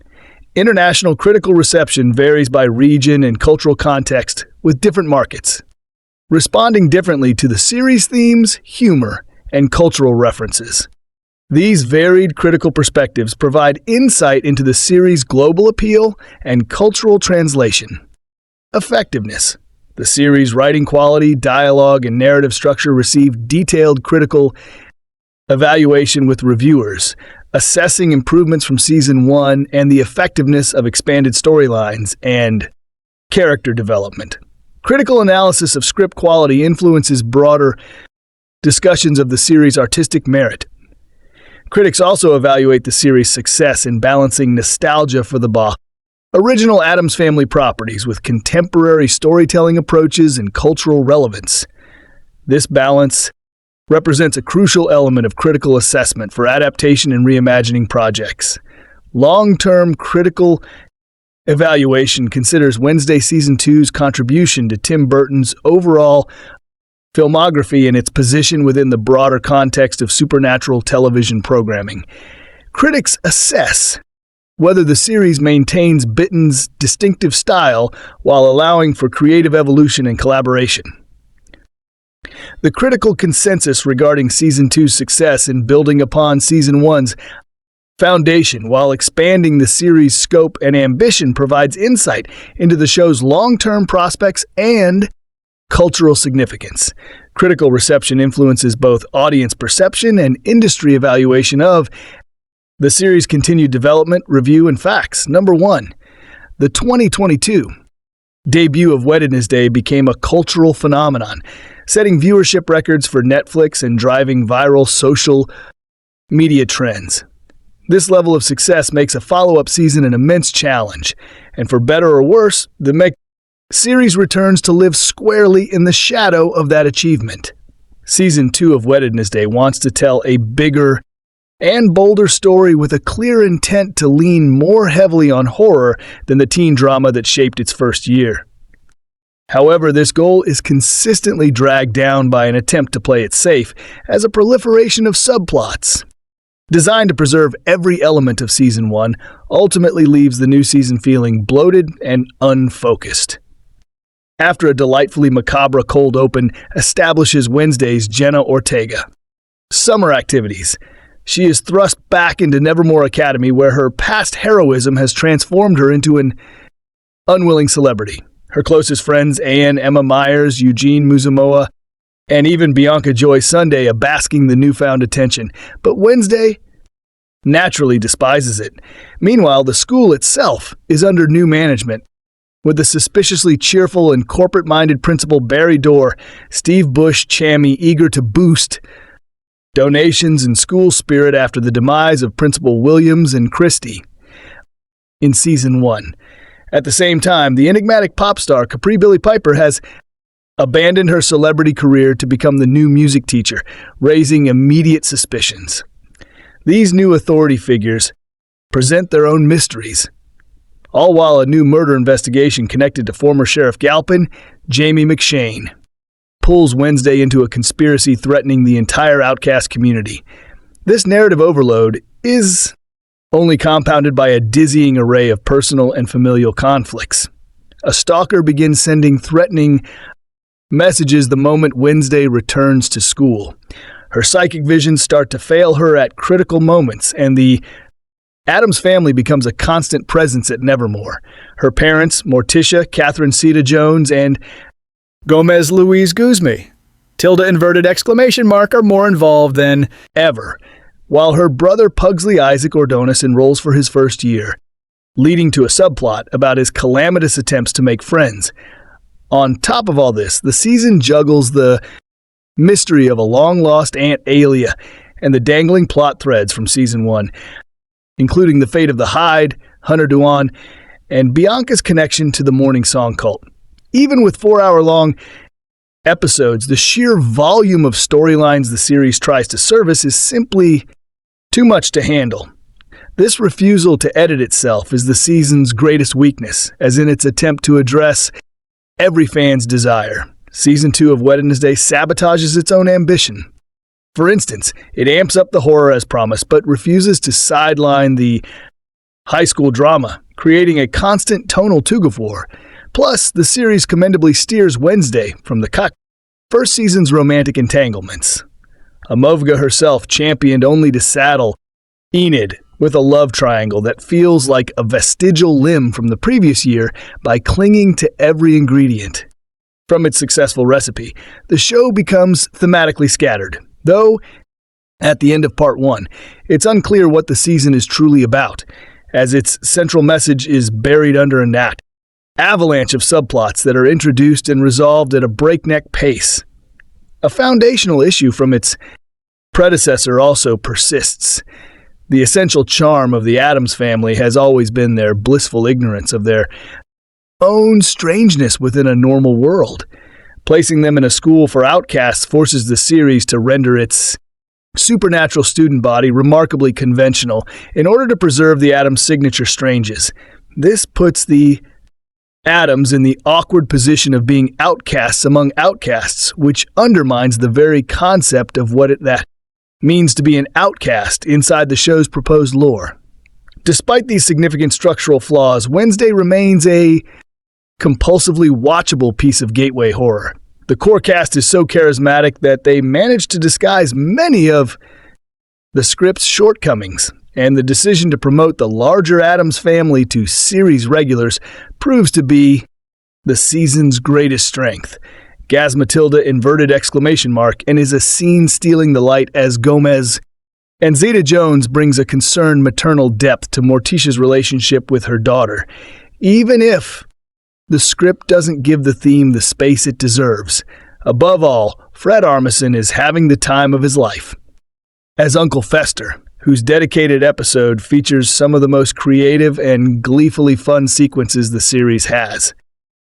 International critical reception varies by region and cultural context, with different markets responding differently to the series' themes, humor, and cultural references. These varied critical perspectives provide insight into the series' global appeal and cultural translation. Effectiveness. The series' writing quality, dialogue, and narrative structure receive detailed critical evaluation, with reviewers assessing improvements from Season 1 and the effectiveness of expanded storylines and character development. Critical analysis of script quality influences broader discussions of the series' artistic merit. Critics also evaluate the series' success in balancing nostalgia for the Original Addams Family properties with contemporary storytelling approaches and cultural relevance. This balance represents a crucial element of critical assessment for adaptation and reimagining projects. Long-term critical evaluation considers Wednesday Season 2's contribution to Tim Burton's overall filmography and its position within the broader context of supernatural television programming. Critics assess whether the series maintains Bitten's distinctive style while allowing for creative evolution and collaboration. The critical consensus regarding Season 2's success in building upon Season 1's foundation while expanding the series' scope and ambition provides insight into the show's long-term prospects and cultural significance. Critical reception influences both audience perception and industry evaluation of the series' continued development, review, and facts. Number 1. The 2022 debut of Wednesday became a cultural phenomenon, setting viewership records for Netflix and driving viral social media trends. This level of success makes a follow-up season an immense challenge, and for better or worse, the series returns to live squarely in the shadow of that achievement. Season 2 of Wednesday wants to tell a bigger and bolder story with a clear intent to lean more heavily on horror than the teen drama that shaped its first year. However, this goal is consistently dragged down by an attempt to play it safe as a proliferation of subplots designed to preserve every element of Season 1, ultimately leaves the new season feeling bloated and unfocused. After a delightfully macabre cold open establishes Wednesday's Bjenna Ortega. Summer activities. She is thrust back into Nevermore Academy, where her past heroism has transformed her into an unwilling celebrity. Her closest friends, Anne, Emma Myers, Eugene Muzumoa, and even Bianca Joy Sunday are basking the newfound attention. But Wednesday naturally despises it. Meanwhile, the school itself is under new management, with the suspiciously cheerful and corporate-minded principal Barry Dorr, Steve Bush Chammy eager to boost donations and school spirit after the demise of Principal Williams and Christie in Season 1. At the same time, the enigmatic pop star Capri Billy Piper has abandoned her celebrity career to become the new music teacher, raising immediate suspicions. These new authority figures present their own mysteries, all while a new murder investigation connected to former Sheriff Galpin, Jamie McShane, pulls Wednesday into a conspiracy threatening the entire outcast community. This narrative overload is only compounded by a dizzying array of personal and familial conflicts. A stalker begins sending threatening messages the moment Wednesday returns to school. Her psychic visions start to fail her at critical moments, and the Addams family becomes a constant presence at Nevermore. Her parents, Morticia, Catherine Zeta-Jones, and Gomez Louise Guzme, ! are more involved than ever, while her brother Pugsley Isaac Ordonez enrolls for his first year, leading to a subplot about his calamitous attempts to make friends. On top of all this, the season juggles the mystery of a long-lost Aunt Alia and the dangling plot threads from Season 1, including the fate of the Hyde, Hunter Duan, and Bianca's connection to the Morning Song cult. Even with 4-hour-long episodes, the sheer volume of storylines the series tries to service is simply too much to handle. This refusal to edit itself is the season's greatest weakness, as in its attempt to address every fan's desire. Season 2 of Wednesday sabotages its own ambition. For instance, it amps up the horror as promised, but refuses to sideline the high school drama, creating a constant tonal tug-of-war. Plus, the series commendably steers Wednesday from the first season's romantic entanglements. Amovga herself championed only to saddle Enid with a love triangle that feels like a vestigial limb from the previous year by clinging to every ingredient. From its successful recipe, the show becomes thematically scattered, though at the end of Part 1, it's unclear what the season is truly about, as its central message is buried under an avalanche of subplots that are introduced and resolved at a breakneck pace. A foundational issue from its predecessor also persists. The essential charm of the Addams family has always been their blissful ignorance of their own strangeness within a normal world. Placing them in a school for outcasts forces the series to render its supernatural student body remarkably conventional in order to preserve the Addams' signature strangeness. This puts the Addams in the awkward position of being outcasts among outcasts, which undermines the very concept of what that means to be an outcast inside the show's proposed lore. Despite these significant structural flaws, Wednesday remains a compulsively watchable piece of gateway horror. The core cast is so charismatic that they manage to disguise many of the script's shortcomings, and the decision to promote the larger Addams family to series regulars proves to be the season's greatest strength. Gaz Matilda inverted exclamation mark and is a scene stealing the light as Gomez, and Zeta Jones brings a concerned maternal depth to Morticia's relationship with her daughter, even if the script doesn't give the theme the space it deserves. Above all, Fred Armisen is having the time of his life as Uncle Fester, whose dedicated episode features some of the most creative and gleefully fun sequences the series has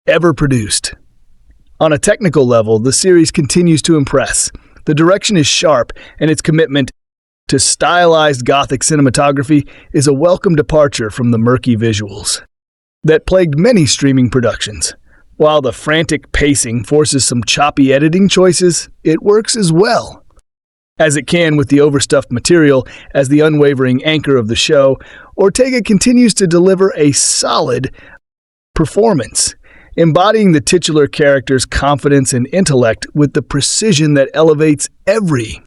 ever produced. On a technical level, the series continues to impress. The direction is sharp, and its commitment to stylized Gothic cinematography is a welcome departure from the murky visuals that plagued many streaming productions. While the frantic pacing forces some choppy editing choices, it works as well as it can with the overstuffed material. As the unwavering anchor of the show, Ortega continues to deliver a solid performance, embodying the titular character's confidence and intellect with the precision that elevates every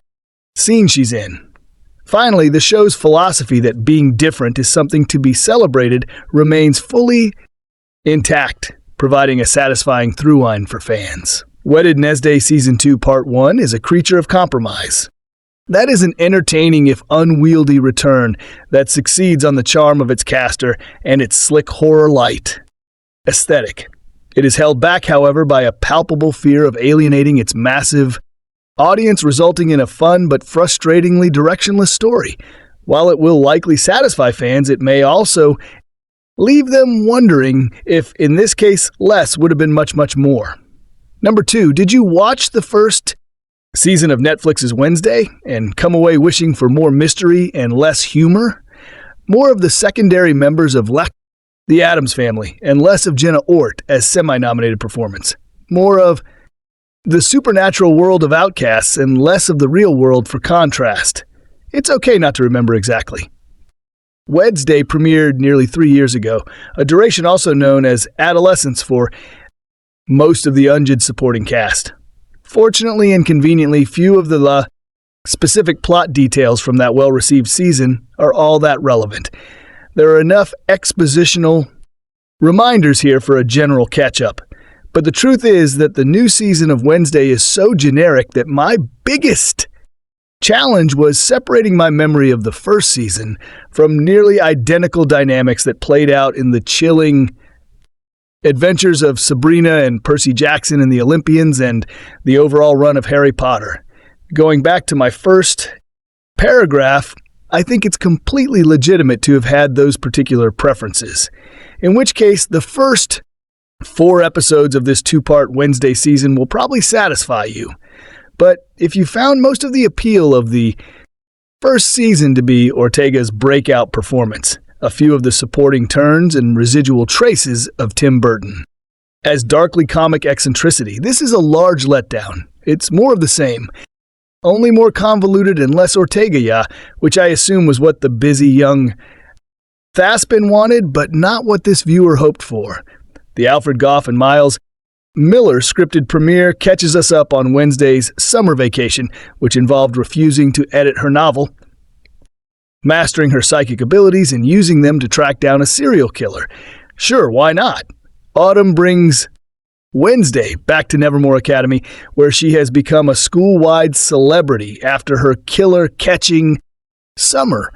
scene she's in. Finally, the show's philosophy that being different is something to be celebrated remains fully intact, providing a satisfying through-line for fans. Wedded Nesday Season 2 Part 1 is a creature of compromise. That is an entertaining if unwieldy return that succeeds on the charm of its caster and its slick horror light aesthetic. It is held back, however, by a palpable fear of alienating its massive audience, resulting in a fun but frustratingly directionless story. While it will likely satisfy fans, it may also leave them wondering if, in this case, less would have been much, much more. Number 2, did you watch the first season of Netflix's Wednesday and come away wishing for more mystery and less humor? More of the secondary members of the Addams family, and less of Bjenna Ort as semi-nominated performance. More of the supernatural world of outcasts and less of the real world for contrast. It's okay not to remember exactly. Wednesday premiered nearly 3 years ago, a duration also known as adolescence for most of the ungid supporting cast. Fortunately and conveniently, few of the specific plot details from that well-received season are all that relevant. There are enough expositional reminders here for a general catch-up. But the truth is that the new season of Wednesday is so generic that my biggest challenge was separating my memory of the first season from nearly identical dynamics that played out in the chilling adventures of Sabrina and Percy Jackson and the Olympians and the overall run of Harry Potter. Going back to my first paragraph, I think it's completely legitimate to have had those particular preferences. In which case, the first 4 episodes of this 2-part Wednesday season will probably satisfy you. But if you found most of the appeal of the first season to be Ortega's breakout performance, a few of the supporting turns and residual traces of Tim Burton as darkly comic eccentricity, this is a large letdown. It's more of the same. Only more convoluted and less Ortega, which I assume was what the busy young Thaspin wanted, but not what this viewer hoped for. The Alfred Goff and Miles Miller scripted premiere catches us up on Wednesday's summer vacation, which involved refusing to edit her novel, mastering her psychic abilities, and using them to track down a serial killer. Sure, why not? Autumn brings Wednesday back to Nevermore Academy, where she has become a school-wide celebrity after her killer-catching summer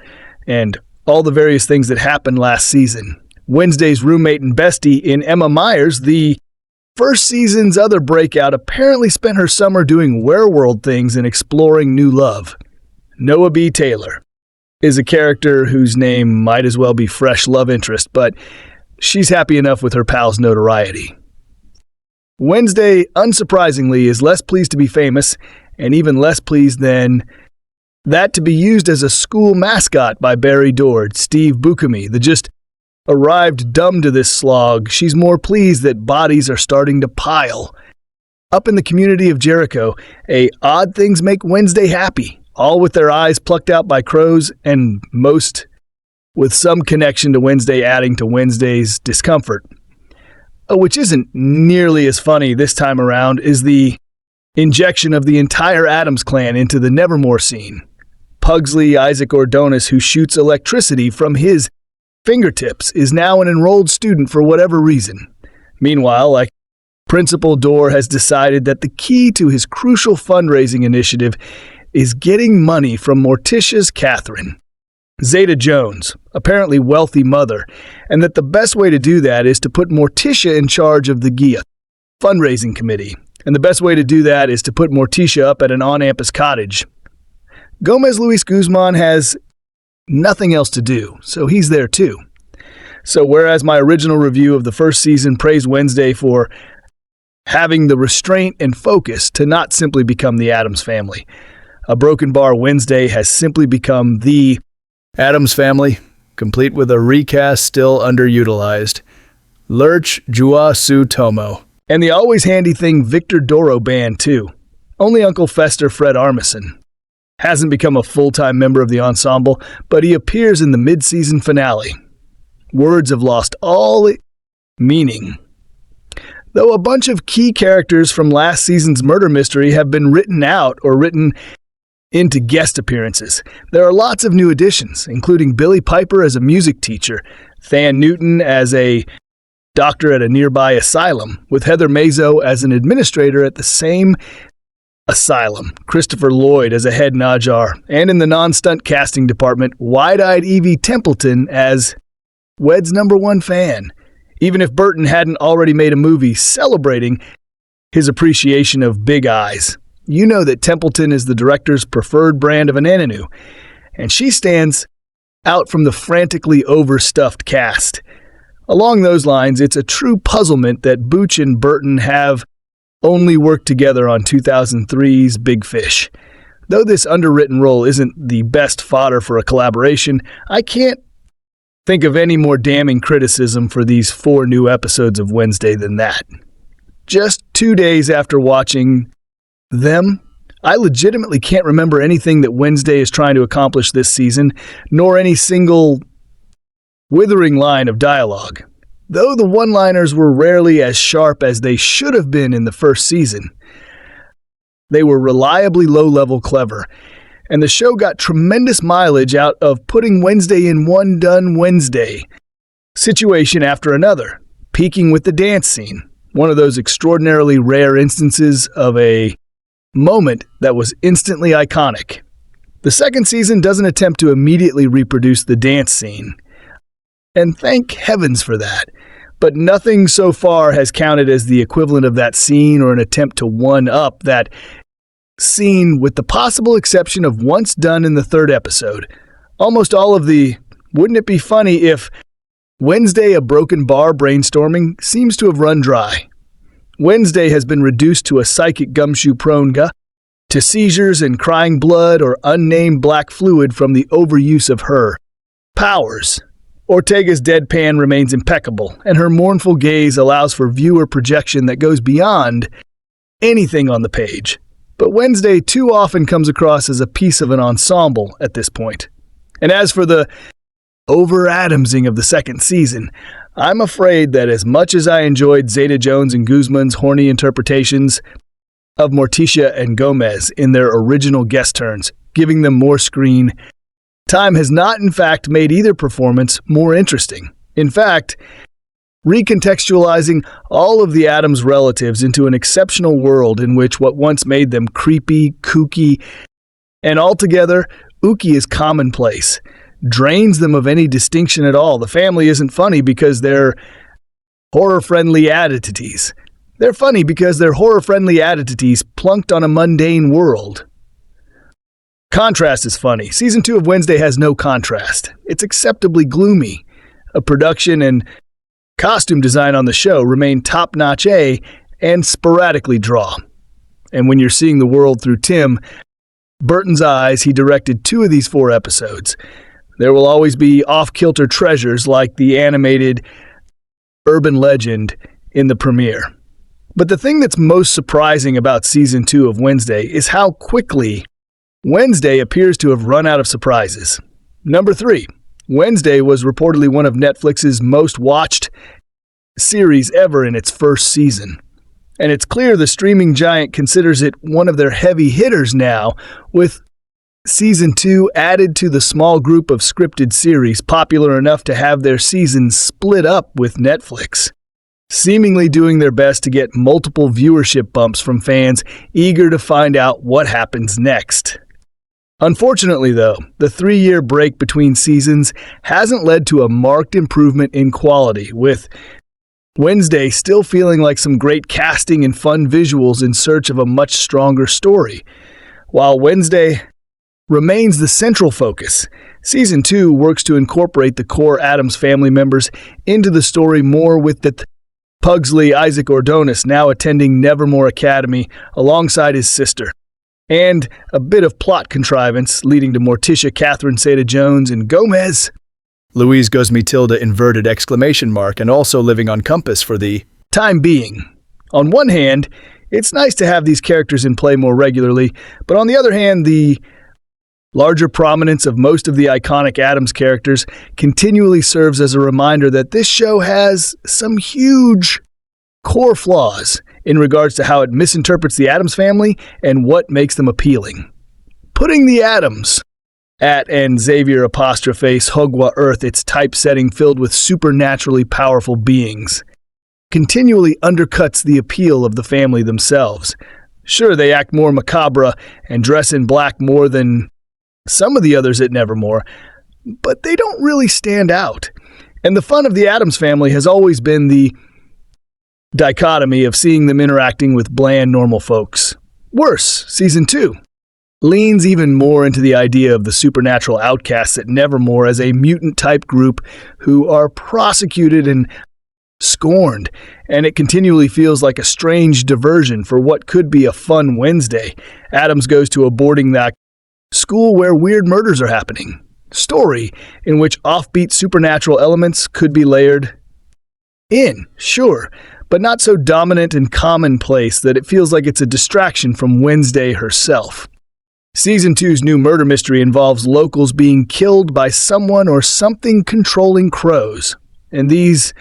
and all the various things that happened last season. Wednesday's roommate and bestie in Emma Myers, the first season's other breakout, apparently spent her summer doing werewolf things and exploring new love. Noah B. Taylor. is a character whose name might as well be Fresh Love Interest, but she's happy enough with her pal's notoriety. Wednesday, unsurprisingly, is less pleased to be famous, and even less pleased than that to be used as a school mascot by Barry Dord, Steve Buscemi, the just arrived dumb to this slog. She's more pleased that bodies are starting to pile. Up in the community of Jericho, odd things make Wednesday happy, all with their eyes plucked out by crows, and most with some connection to Wednesday adding to Wednesday's discomfort. Which isn't nearly as funny this time around is the injection of the entire Addams clan into the Nevermore scene. Pugsley Isaac Ordonez, who shoots electricity from his fingertips, is now an enrolled student for whatever reason. Meanwhile, like Principal Dorr has decided that the key to his crucial fundraising initiative is getting money from Morticia's Catherine, Zeta Jones, apparently wealthy mother, and that the best way to do that is to put Morticia in charge of the GIA fundraising committee. And the best way to do that is to put Morticia up at an on-campus cottage. Gomez Luis Guzman has nothing else to do, so he's there too. So whereas my original review of the first season praised Wednesday for having the restraint and focus to not simply become the Addams Family, A Broken Bar Wednesday has simply become the Addams Family, complete with a recast still underutilized. Lurch Jua Su Tomo. And the always handy thing Victor Doro Band too. Only Uncle Fester Fred Armisen hasn't become a full-time member of the ensemble, but he appears in the mid-season finale. Words have lost all meaning. Though a bunch of key characters from last season's murder mystery have been written out or written into guest appearances, there are lots of new additions, including Billy Piper as a music teacher, Than Newton as a doctor at a nearby asylum, with Heather Mazo as an administrator at the same asylum, Christopher Lloyd as a head Najjar, and in the non-stunt casting department, wide-eyed Evie Templeton as Wed's #1 fan. Even if Burton hadn't already made a movie celebrating his appreciation of big eyes, you know that Templeton is the director's preferred brand of an Ananu, and she stands out from the frantically overstuffed cast. Along those lines, it's a true puzzlement that Booch and Burton have only worked together on 2003's Big Fish. Though this underwritten role isn't the best fodder for a collaboration, I can't think of any more damning criticism for these 4 new episodes of Wednesday than that. Just 2 days after watching them, I legitimately can't remember anything that Wednesday is trying to accomplish this season, nor any single withering line of dialogue. Though the one-liners were rarely as sharp as they should have been in the first season, they were reliably low-level clever, and the show got tremendous mileage out of putting Wednesday in one done Wednesday situation after another, peaking with the dance scene, one of those extraordinarily rare instances of a moment that was instantly iconic. The second season doesn't attempt to immediately reproduce the dance scene, and thank heavens for that. But nothing so far has counted as the equivalent of that scene or an attempt to one-up that scene, with the possible exception of once done in the 3rd episode. Almost all of the "wouldn't it be funny if" Wednesday a broken bar brainstorming seems to have run dry. Wednesday has been reduced to a psychic gumshoe-prone to seizures and crying blood or unnamed black fluid from the overuse of her powers. Ortega's deadpan remains impeccable, and her mournful gaze allows for viewer projection that goes beyond anything on the page. But Wednesday too often comes across as a piece of an ensemble at this point. And as for the over-Adamsing of the second season, I'm afraid that as much as I enjoyed Zeta Jones and Guzman's horny interpretations of Morticia and Gomez in their original guest turns, giving them more screen time has not, in fact, made either performance more interesting. In fact, recontextualizing all of the Addams relatives into an exceptional world in which what once made them creepy, kooky, and altogether ooky is commonplace, drains them of any distinction at all. The family isn't funny because they're horror-friendly addities. They're funny because they're horror-friendly addities plunked on a mundane world. Contrast is funny. Season 2 of Wednesday has no contrast. It's acceptably gloomy. A production and costume design on the show remain top-notch A and sporadically draw. And when you're seeing the world through Tim Burton's eyes, he directed 2 of these 4 episodes. There will always be off-kilter treasures like the animated urban legend in the premiere. But the thing that's most surprising about Season 2 of Wednesday is how quickly Wednesday appears to have run out of surprises. Number 3. Wednesday was reportedly one of Netflix's most watched series ever in its first season. And it's clear the streaming giant considers it one of their heavy hitters now, with Season 2 added to the small group of scripted series popular enough to have their seasons split up with Netflix, seemingly doing their best to get multiple viewership bumps from fans eager to find out what happens next. Unfortunately, though, the 3-year break between seasons hasn't led to a marked improvement in quality, with Wednesday still feeling like some great casting and fun visuals in search of a much stronger story. While Wednesday remains the central focus, Season 2 works to incorporate the core Addams family members into the story more, with the Pugsley Isaac Ordonez now attending Nevermore Academy alongside his sister, and a bit of plot contrivance leading to Morticia Catherine Zeta-Jones and Gomez Louise Guzmi-Tilda inverted exclamation mark, and also living on Compass for the time being. On one hand, it's nice to have these characters in play more regularly, but on the other hand, the larger prominence of most of the iconic Addams characters continually serves as a reminder that this show has some huge core flaws in regards to how it misinterprets the Addams family and what makes them appealing. Putting the Addams at and Xavier apostrophe Hogwa Earth, its typesetting filled with supernaturally powerful beings, continually undercuts the appeal of the family themselves. Sure, they act more macabre and dress in black more than some of the others at Nevermore, but they don't really stand out. And the fun of the Addams family has always been the dichotomy of seeing them interacting with bland, normal folks. Worse, Season 2 leans even more into the idea of the supernatural outcasts at Nevermore as a mutant-type group who are prosecuted and scorned, and it continually feels like a strange diversion for what could be a fun Wednesday. Addams goes to a boarding school where weird murders are happening. Story in which offbeat supernatural elements could be layered in, sure, but not so dominant and commonplace that it feels like it's a distraction from Wednesday herself. Season 2's new murder mystery involves locals being killed by someone or something controlling crows, and these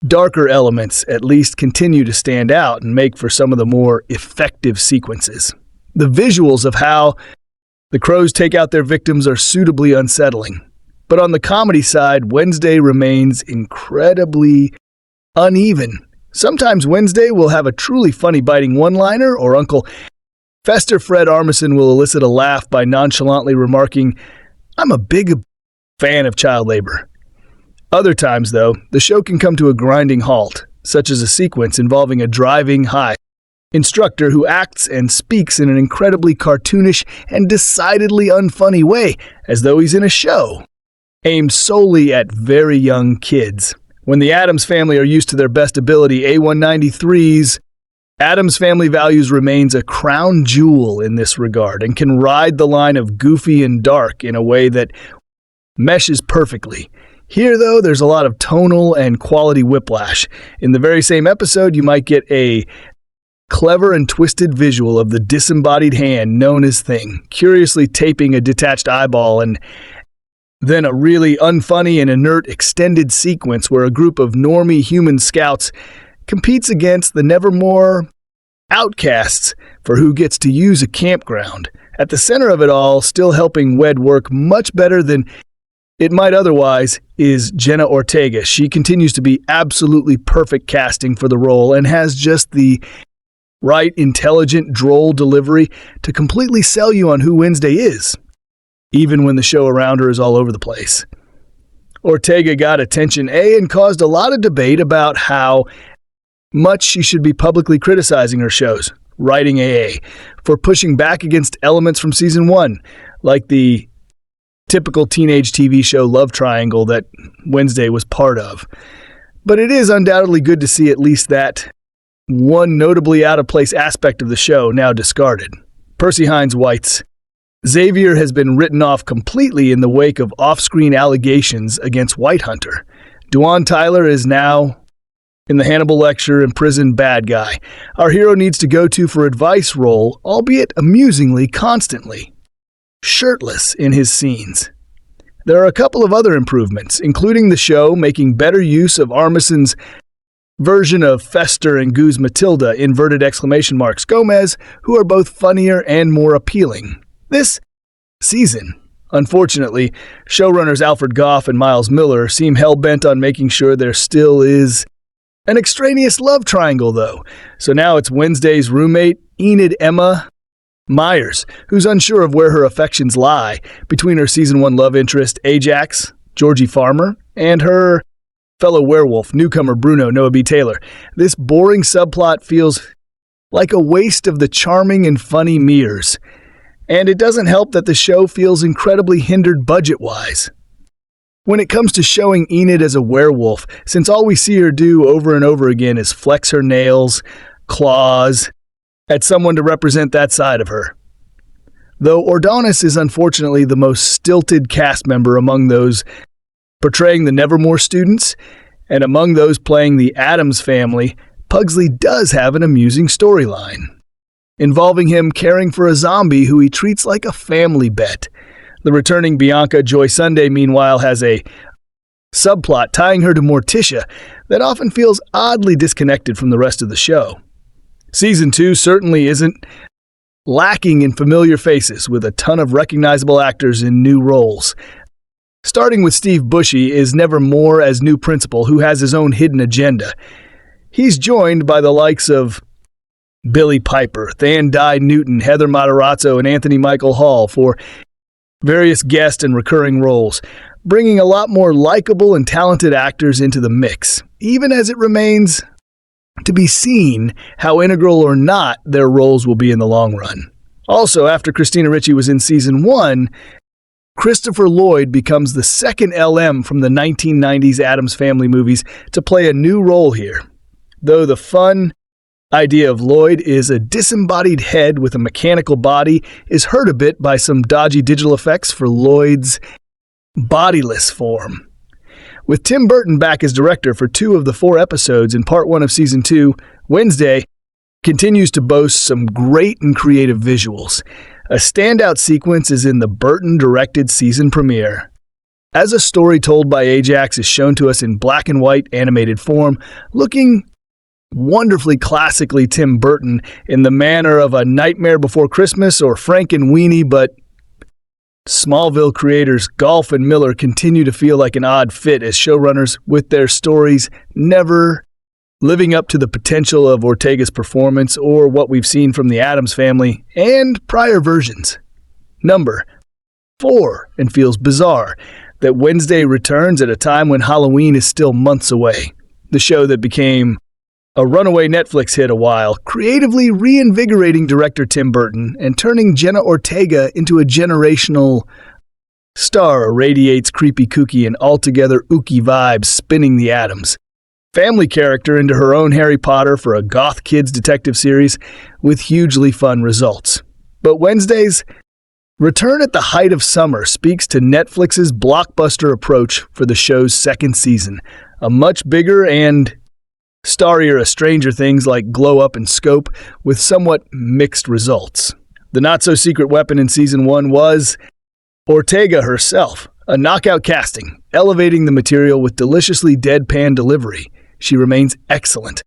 darker elements at least continue to stand out and make for some of the more effective sequences. The visuals of how the crows take out their victims are suitably unsettling, but on the comedy side, Wednesday remains incredibly uneven. Sometimes Wednesday will have a truly funny biting one-liner, or Uncle Fester Fred Armisen will elicit a laugh by nonchalantly remarking, "I'm a big fan of child labor." Other times, though, the show can come to a grinding halt, such as a sequence involving a driving high instructor who acts and speaks in an incredibly cartoonish and decidedly unfunny way, as though he's in a show aimed solely at very young kids. When the Addams family are used to their best ability, A193's Addams Family Values remains a crown jewel in this regard and can ride the line of goofy and dark in a way that meshes perfectly. Here, though, there's a lot of tonal and quality whiplash. In the very same episode, you might get a clever and twisted visual of the disembodied hand known as Thing, curiously taping a detached eyeball, and then a really unfunny and inert extended sequence where a group of normie human scouts competes against the Nevermore outcasts for who gets to use a campground. At the center of it all, still helping Wed work much better than it might otherwise, is Bjenna Ortega. She continues to be absolutely perfect casting for the role and has just the right, intelligent, droll delivery to completely sell you on who Wednesday is, even when the show around her is all over the place. Ortega got attention, and caused a lot of debate about how much she should be publicly criticizing her shows, writing AA, for pushing back against elements from Season 1, like the typical teenage TV show love triangle that Wednesday was part of. But it is undoubtedly good to see at least that one notably out-of-place aspect of the show now discarded. Percy Hines White's Xavier has been written off completely in the wake of off-screen allegations against Whitehunter. Duane Tyler is now in the Hannibal Lecter imprisoned bad guy, our hero needs to go to for advice role, albeit amusingly constantly shirtless in his scenes. There are a couple of other improvements, including the show making better use of Armison's version of Fester and Guz Matilda Gomez, who are both funnier and more appealing. This season, unfortunately, showrunners Alfred Goff and Miles Miller seem hell-bent on making sure there still is an extraneous love triangle, though. So now it's Wednesday's roommate, Enid Emma Myers, who's unsure of where her affections lie between her Season 1 love interest, Ajax, Georgie Farmer, and her fellow werewolf, newcomer Bruno Noah B. Taylor. This boring subplot feels like a waste of the charming and funny Mears. And it doesn't help that the show feels incredibly hindered budget-wise. When it comes to showing Enid as a werewolf, since all we see her do over and over again is flex her nails, claws, at someone to represent that side of her. Though Ordonis is unfortunately the most stilted cast member among those portraying the Nevermore students, and among those playing the Addams family, Pugsley does have an amusing storyline, involving him caring for a zombie who he treats like a family pet. The returning Bianca Joy Sunday, meanwhile, has a subplot tying her to Morticia that often feels oddly disconnected from the rest of the show. Season 2 certainly isn't lacking in familiar faces, with a ton of recognizable actors in new roles. Starting with Steve Buscemi is Nevermore as new principal, who has his own hidden agenda. He's joined by the likes of Billy Piper, Thandai Newton, Heather Matarazzo, and Anthony Michael Hall for various guest and recurring roles, bringing a lot more likable and talented actors into the mix, even as it remains to be seen how integral or not their roles will be in the long run. Also, after Christina Ricci was in Season 1, Christopher Lloyd becomes the second LM from the 1990s Addams Family movies to play a new role here. Though the fun idea of Lloyd is a disembodied head with a mechanical body is hurt a bit by some dodgy digital effects for Lloyd's bodiless form. With Tim Burton back as director for 2 of the 4 episodes in Part 1 of Season 2, Wednesday continues to boast some great and creative visuals. A standout sequence is in the Burton-directed season premiere. As a story told by Ajax is shown to us in black and white animated form, looking wonderfully classically Tim Burton in the manner of A Nightmare Before Christmas or Frankenweenie, but Smallville creators Golf and Miller continue to feel like an odd fit as showrunners, with their stories never living up to the potential of Ortega's performance or what we've seen from the Addams family and prior versions. Number 4, and feels bizarre that Wednesday returns at a time when Halloween is still months away. The show that became a runaway Netflix hit a while, creatively reinvigorating director Tim Burton and turning Bjenna Ortega into a generational star, radiates creepy kooky and altogether ooky vibes, spinning the atoms. Family character into her own Harry Potter for a goth kids detective series with hugely fun results. But Wednesday's return at the height of summer speaks to Netflix's blockbuster approach for the show's second season, a much bigger and starrier a Stranger Things like Glow Up and Scope, with somewhat mixed results. The not-so-secret weapon in Season 1 was Ortega herself, a knockout casting, elevating the material with deliciously deadpan delivery. She remains excellent.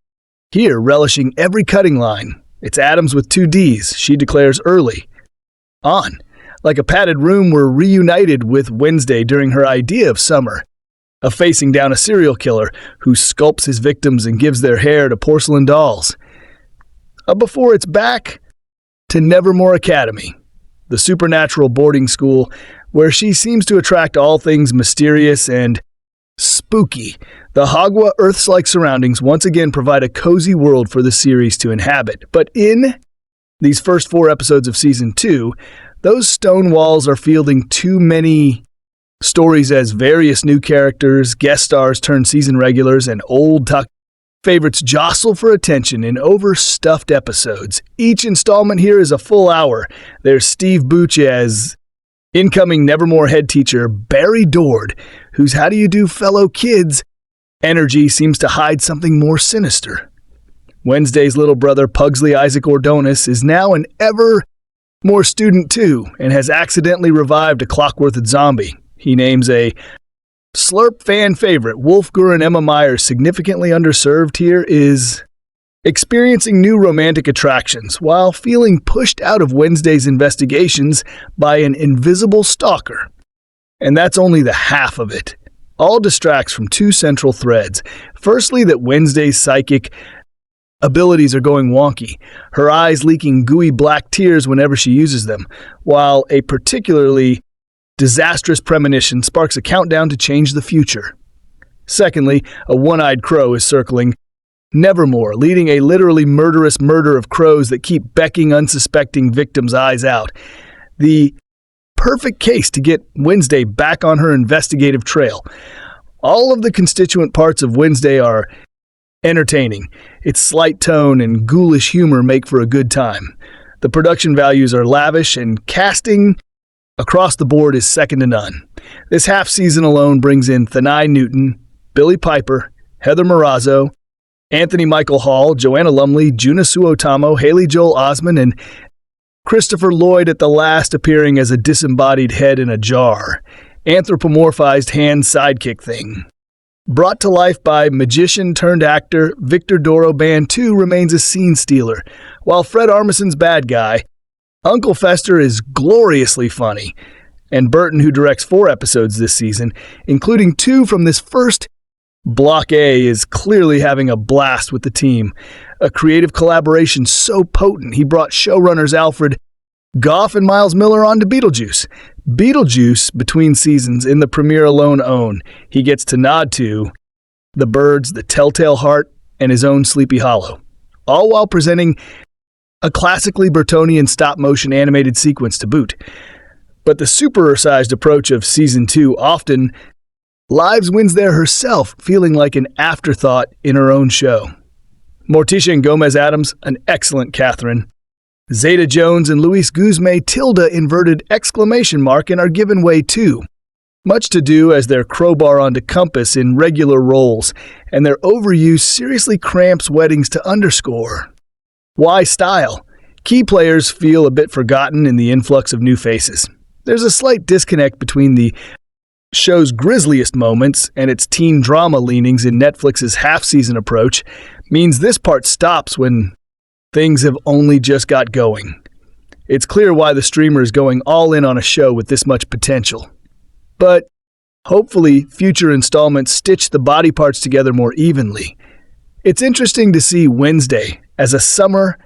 Here, relishing every cutting line. It's Addams with 2 Ds, she declares early on. Like a padded room, we're reunited with Wednesday during her idea of summer, of facing down a serial killer who sculpts his victims and gives their hair to porcelain dolls. Before it's back to Nevermore Academy, the supernatural boarding school where she seems to attract all things mysterious and spooky. The Hogwa Earths-like surroundings once again provide a cozy world for the series to inhabit. But in these first 4 episodes of Season 2, Those stone walls are fielding too many stories as various new characters, guest stars turn season regulars, and old favorites jostle for attention in overstuffed episodes. Each installment here is a full hour. There's Steve Buch as incoming Nevermore head teacher Barry Dord, whose how do you do fellow kids energy seems to hide something more sinister. Wednesday's little brother Pugsley Isaac Ordonis is now an ever more student too, and has accidentally revived a Clockworth zombie. He names a Slurp fan favorite, Wolfgar and Emma Myers, significantly underserved here, is experiencing new romantic attractions while feeling pushed out of Wednesday's investigations by an invisible stalker. And that's only the half of it. All distracts from two central threads. Firstly, that Wednesday's psychic abilities are going wonky, her eyes leaking gooey black tears whenever she uses them, while a particularly disastrous premonition sparks a countdown to change the future. Secondly, a one-eyed crow is circling Nevermore, leading a literally murderous murder of crows that keep becking unsuspecting victims' eyes out. The perfect case to get Wednesday back on her investigative trail. All of the constituent parts of Wednesday are entertaining. Its slight tone and ghoulish humor make for a good time. The production values are lavish, and casting across the board is second to none. This half season alone brings in Thanai Newton, Billy Piper, Heather Marazzo, Anthony Michael Hall, Joanna Lumley, Juna Suotamo, Haley Joel Osment, and Christopher Lloyd at the last appearing as a disembodied head in a jar. Anthropomorphized hand sidekick thing. Brought to life by magician-turned-actor Victor Doroban, too, remains a scene stealer, while Fred Armisen's bad guy, Uncle Fester, is gloriously funny, and Burton, who directs 4 episodes this season, including 2 from this first Block A, is clearly having a blast with the team. A creative collaboration so potent he brought showrunners Alfred Goff and Miles Miller onto Beetlejuice. Beetlejuice, between seasons, in the premiere alone own, he gets to nod to The Birds, The Telltale Heart, and his own Sleepy Hollow, all while presenting a classically Burtonian stop-motion animated sequence to boot. But the supersized approach of Season 2 often lives Wednesday herself, feeling like an afterthought in her own show. Morticia and Gomez Adams, an excellent Catherine. Zeta Jones and Luis Guzmán tilde inverted exclamation mark and are given way too. Much to do as their crowbar onto Compass in regular roles, and their overuse seriously cramps weddings to underscore. Why style? Key players feel a bit forgotten in the influx of new faces. There's a slight disconnect between the show's grisliest moments and its teen drama leanings in Netflix's half-season approach, means this part stops when things have only just got going. It's clear why the streamer is going all in on a show with this much potential. But hopefully, future installments stitch the body parts together more evenly. It's interesting to see Wednesday as a summer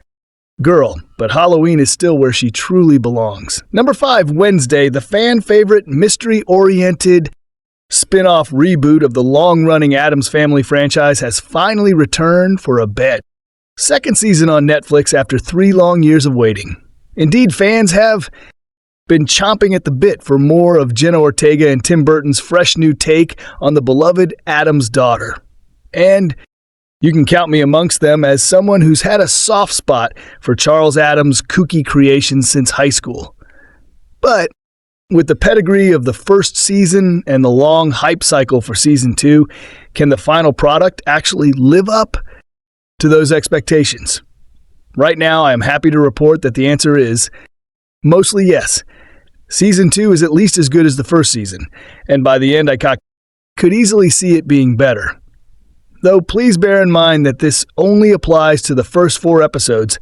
girl, but Halloween is still where she truly belongs. Number 5, Wednesday, the fan-favorite, mystery-oriented spin-off reboot of the long-running Addams Family franchise, has finally returned for a bit. Second season on Netflix after 3 long years of waiting. Indeed, fans have been chomping at the bit for more of Bjenna Ortega and Tim Burton's fresh new take on the beloved Addams daughter. And you can count me amongst them as someone who's had a soft spot for Charles Addams' kooky creations since high school. But with the pedigree of the first season and the long hype cycle for season 2, can the final product actually live up to those expectations? Right now, I am happy to report that the answer is mostly yes. Season 2 is at least as good as the first season, and by the end I could easily see it being better. Though please bear in mind that this only applies to the first 4 episodes,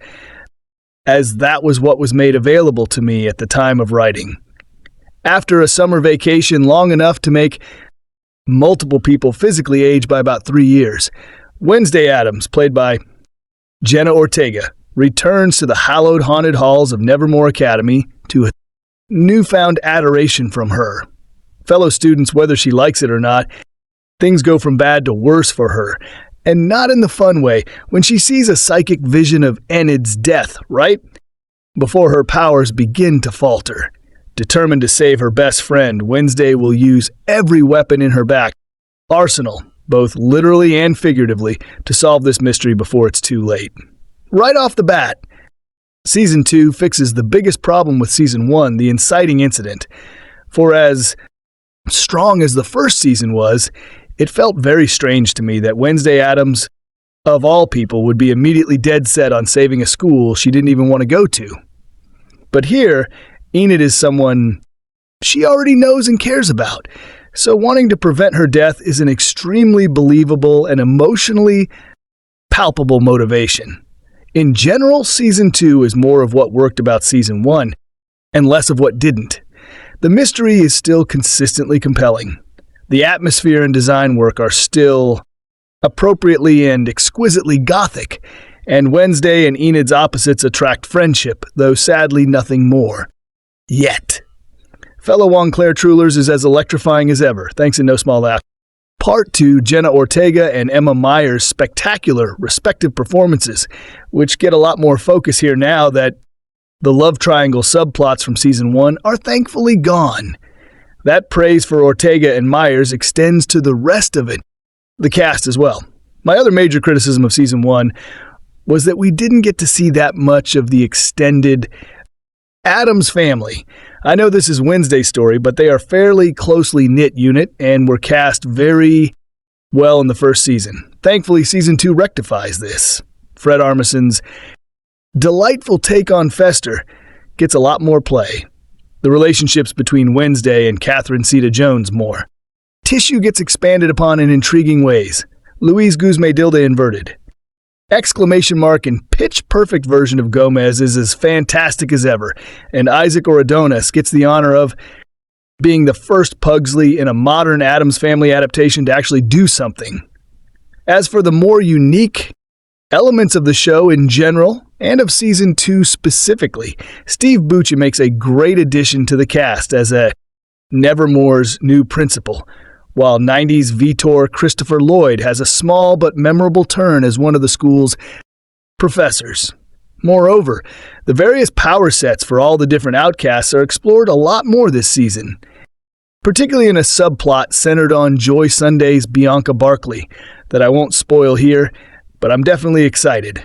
as that was what was made available to me at the time of writing. After a summer vacation long enough to make multiple people physically age by about 3 years, Wednesday Addams, played by Bjenna Ortega, returns to the hallowed haunted halls of Nevermore Academy to a newfound adoration from her. Fellow students, whether she likes it or not, things go from bad to worse for her, and not in the fun way, when she sees a psychic vision of Enid's death, right? before her powers begin to falter. Determined to save her best friend, Wednesday will use every weapon in her back arsenal, both literally and figuratively, to solve this mystery before it's too late. Right off the bat, Season 2 fixes the biggest problem with Season 1, the inciting incident. For as strong as the first season was, it felt very strange to me that Wednesday Addams, of all people, would be immediately dead set on saving a school she didn't even want to go to. But here, Enid is someone she already knows and cares about, so wanting to prevent her death is an extremely believable and emotionally palpable motivation. In general, Season 2 is more of what worked about Season 1, and less of what didn't. The mystery is still consistently compelling. The atmosphere and design work are still appropriately and exquisitely gothic, and Wednesday and Enid's opposites attract friendship, though sadly nothing more. Yet. Fellow Montclair Trulers is as electrifying as ever, thanks in no small part to Bjenna Ortega and Emma Myers' spectacular respective performances, which get a lot more focus here now that the love triangle subplots from Season 1 are thankfully gone. That praise for Ortega and Myers extends to the rest of it, the cast as well. My other major criticism of Season 1 was that we didn't get to see that much of the extended Addams family. I know this is Wednesday's story, but they are a fairly closely knit unit and were cast very well in the first season. Thankfully, Season 2 rectifies this. Fred Armisen's delightful take on Fester gets a lot more play. The relationships between Wednesday and Catherine Zeta-Jones more. Tissue gets expanded upon in intriguing ways. Louise Guzmán-Dilda inverted. Exclamation mark and pitch-perfect version of Gomez is as fantastic as ever, and Isaac Oridonis gets the honor of being the first Pugsley in a modern Addams Family adaptation to actually do something. As for the more unique elements of the show in general, and of Season 2 specifically, Steve Buscemi makes a great addition to the cast as a Nevermore's new principal, while 90s Vitor Christopher Lloyd has a small but memorable turn as one of the school's professors. Moreover, the various power sets for all the different outcasts are explored a lot more this season, particularly in a subplot centered on Joy Sunday's Bianca Barkley that I won't spoil here, but I'm definitely excited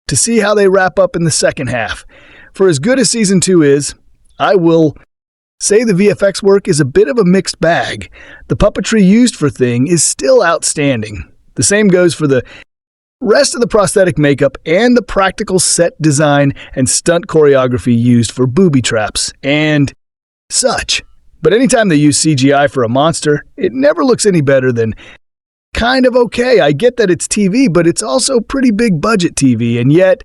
to see how they wrap up in the second half. For as good as Season 2 is, I will say the VFX work is a bit of a mixed bag. The puppetry used for Thing is still outstanding. The same goes for the rest of the prosthetic makeup and the practical set design and stunt choreography used for booby traps and such. But anytime they use CGI for a monster, it never looks any better than kind of okay. I get that it's TV, but it's also pretty big budget TV, and yet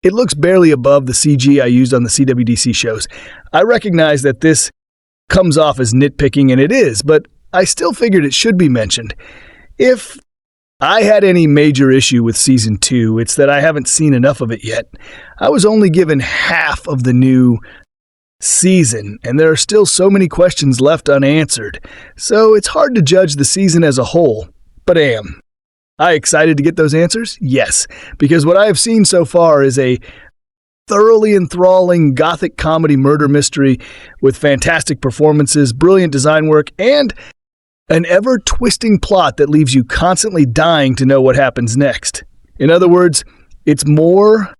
it looks barely above the CG I used on the CWDC shows. I recognize that this comes off as nitpicking, and it is, but I still figured it should be mentioned. If I had any major issue with Season 2, it's that I haven't seen enough of it yet. I was only given half of the new season, and there are still so many questions left unanswered, so it's hard to judge the season as a whole. But am I excited to get those answers? Yes, because what I have seen so far is a thoroughly enthralling gothic comedy murder mystery with fantastic performances, brilliant design work, and an ever-twisting plot that leaves you constantly dying to know what happens next. In other words, it's more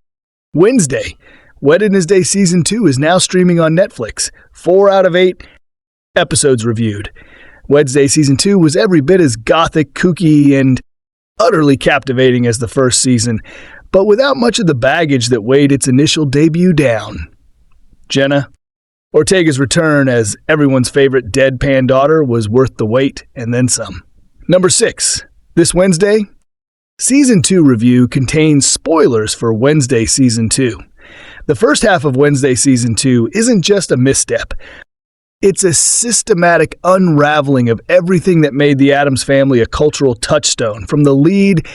Wednesday. Wednesday Season 2 is now streaming on Netflix. 4 out of 8 episodes reviewed. Wednesday Season 2 was every bit as gothic, kooky, and utterly captivating as the first season, but without much of the baggage that weighed its initial debut down. Bjenna Ortega's return as everyone's favorite deadpan daughter was worth the wait and then some. Number 6. This Wednesday, Season 2 review contains spoilers for Wednesday Season 2. The first half of Wednesday Season 2 isn't just a misstep. It's a systematic unraveling of everything that made the Addams Family a cultural touchstone, from the lead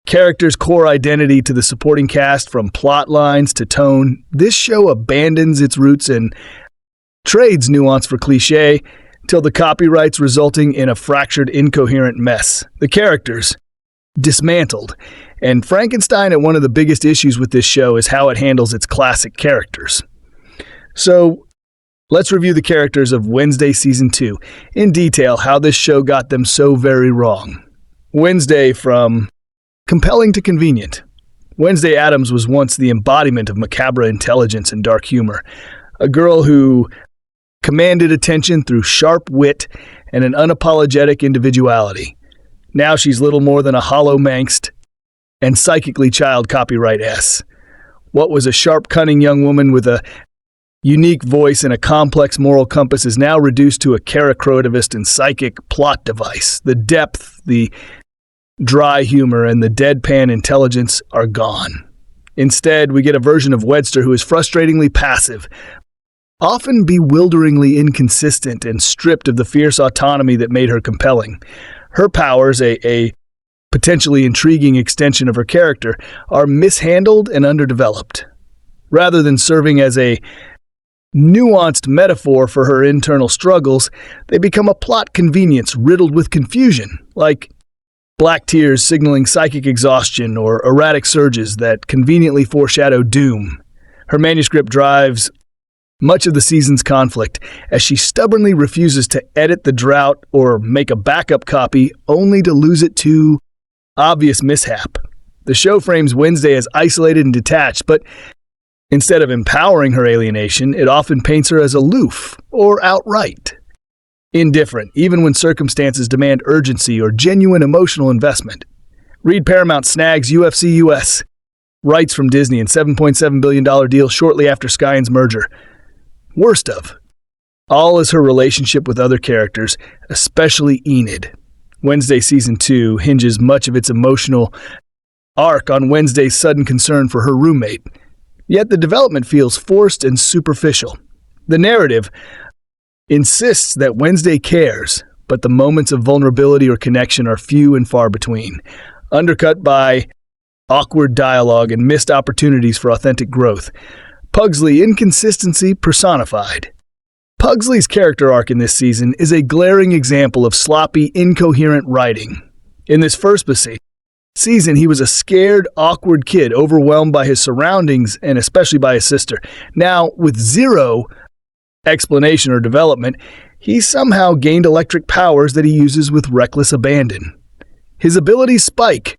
character's core identity to the supporting cast, from plot lines to tone. This show abandons its roots and trades nuance for cliché, till the copyrights resulting in a fractured, incoherent mess. The characters dismantled, And Frankenstein at one of the biggest issues with this show is how it handles its classic characters. So, let's review the characters of Wednesday Season 2 in detail, how this show got them so very wrong. Wednesday, from compelling to convenient. Wednesday Addams was once the embodiment of macabre intelligence and dark humor. A girl who commanded attention through sharp wit and an unapologetic individuality. Now she's little more than a hollow Manxed and psychically child copyright S. What was a sharp, cunning young woman with a unique voice and a complex moral compass is now reduced to a characrotivist and psychic plot device. The depth, the dry humor, and the deadpan intelligence are gone. Instead, we get a version of Wedster who is frustratingly passive, often bewilderingly inconsistent, and stripped of the fierce autonomy that made her compelling. Her powers, a potentially intriguing extension of her character, are mishandled and underdeveloped. Rather than serving as a nuanced metaphor for her internal struggles, they become a plot convenience riddled with confusion, like black tears signaling psychic exhaustion or erratic surges that conveniently foreshadow doom. Her manuscript drives much of the season's conflict, as she stubbornly refuses to edit the drought or make a backup copy, only to lose it to obvious mishap. The show frames Wednesday as isolated and detached, but instead of empowering her alienation, it often paints her as aloof or outright indifferent, even when circumstances demand urgency or genuine emotional investment. Read Paramount snags UFC US rights from Disney in $7.7 billion deal shortly after Skyne's merger. Worst of all is her relationship with other characters, especially Enid. Wednesday Season 2 hinges much of its emotional arc on Wednesday's sudden concern for her roommate. Yet the development feels forced and superficial. The narrative insists that Wednesday cares, but the moments of vulnerability or connection are few and far between, undercut by awkward dialogue and missed opportunities for authentic growth. Pugsley inconsistency personified. Pugsley's character arc in this season is a glaring example of sloppy, incoherent writing. In this first season, he was a scared, awkward kid overwhelmed by his surroundings and especially by his sister. Now, with zero explanation or development, he somehow gained electric powers that he uses with reckless abandon. His abilities spike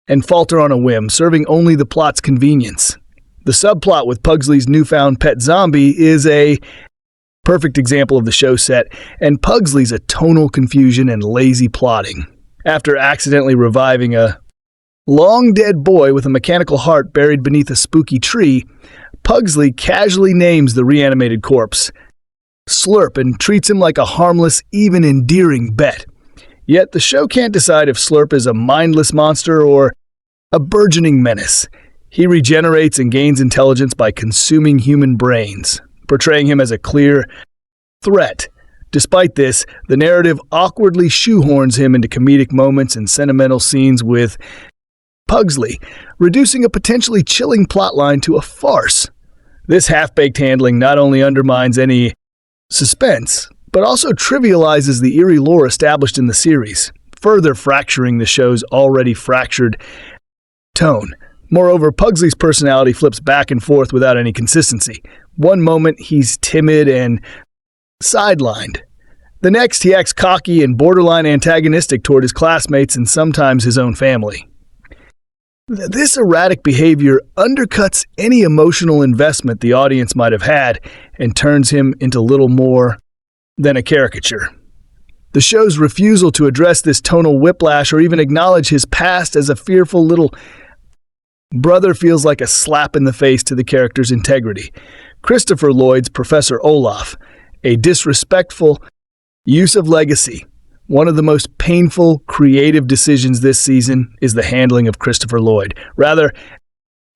and falter on a whim, serving only the plot's convenience. The subplot with Pugsley's newfound pet zombie is a perfect example of the show set, and Pugsley's a tonal confusion and lazy plotting. After accidentally reviving a long-dead boy with a mechanical heart buried beneath a spooky tree, Pugsley casually names the reanimated corpse Slurp and treats him like a harmless, even endearing bet. Yet the show can't decide if Slurp is a mindless monster or a burgeoning menace. He regenerates and gains intelligence by consuming human brains, portraying him as a clear threat. Despite this, the narrative awkwardly shoehorns him into comedic moments and sentimental scenes with Pugsley, reducing a potentially chilling plotline to a farce. This half-baked handling not only undermines any suspense, but also trivializes the eerie lore established in the series, further fracturing the show's already fractured tone. Moreover, Pugsley's personality flips back and forth without any consistency. One moment, he's timid and sidelined. The next, he acts cocky and borderline antagonistic toward his classmates and sometimes his own family. This erratic behavior undercuts any emotional investment the audience might have had and turns him into little more than a caricature. The show's refusal to address this tonal whiplash or even acknowledge his past as a fearful little brother feels like a slap in the face to the character's integrity. Christopher Lloyd's Professor Olaf, a disrespectful use of legacy. One of the most painful creative decisions this season is the handling of Christopher Lloyd. Rather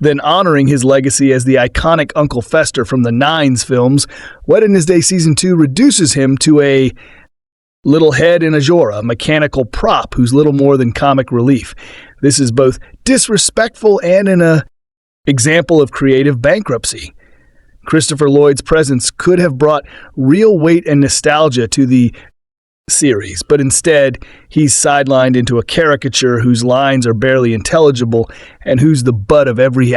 than honoring his legacy as the iconic Uncle Fester from the Nines films, Wednesday Season 2 reduces him to a little head in a Jorah, a mechanical prop who's little more than comic relief. This is both disrespectful and an example of creative bankruptcy. Christopher Lloyd's presence could have brought real weight and nostalgia to the series, but instead he's sidelined into a caricature whose lines are barely intelligible and who's the butt of every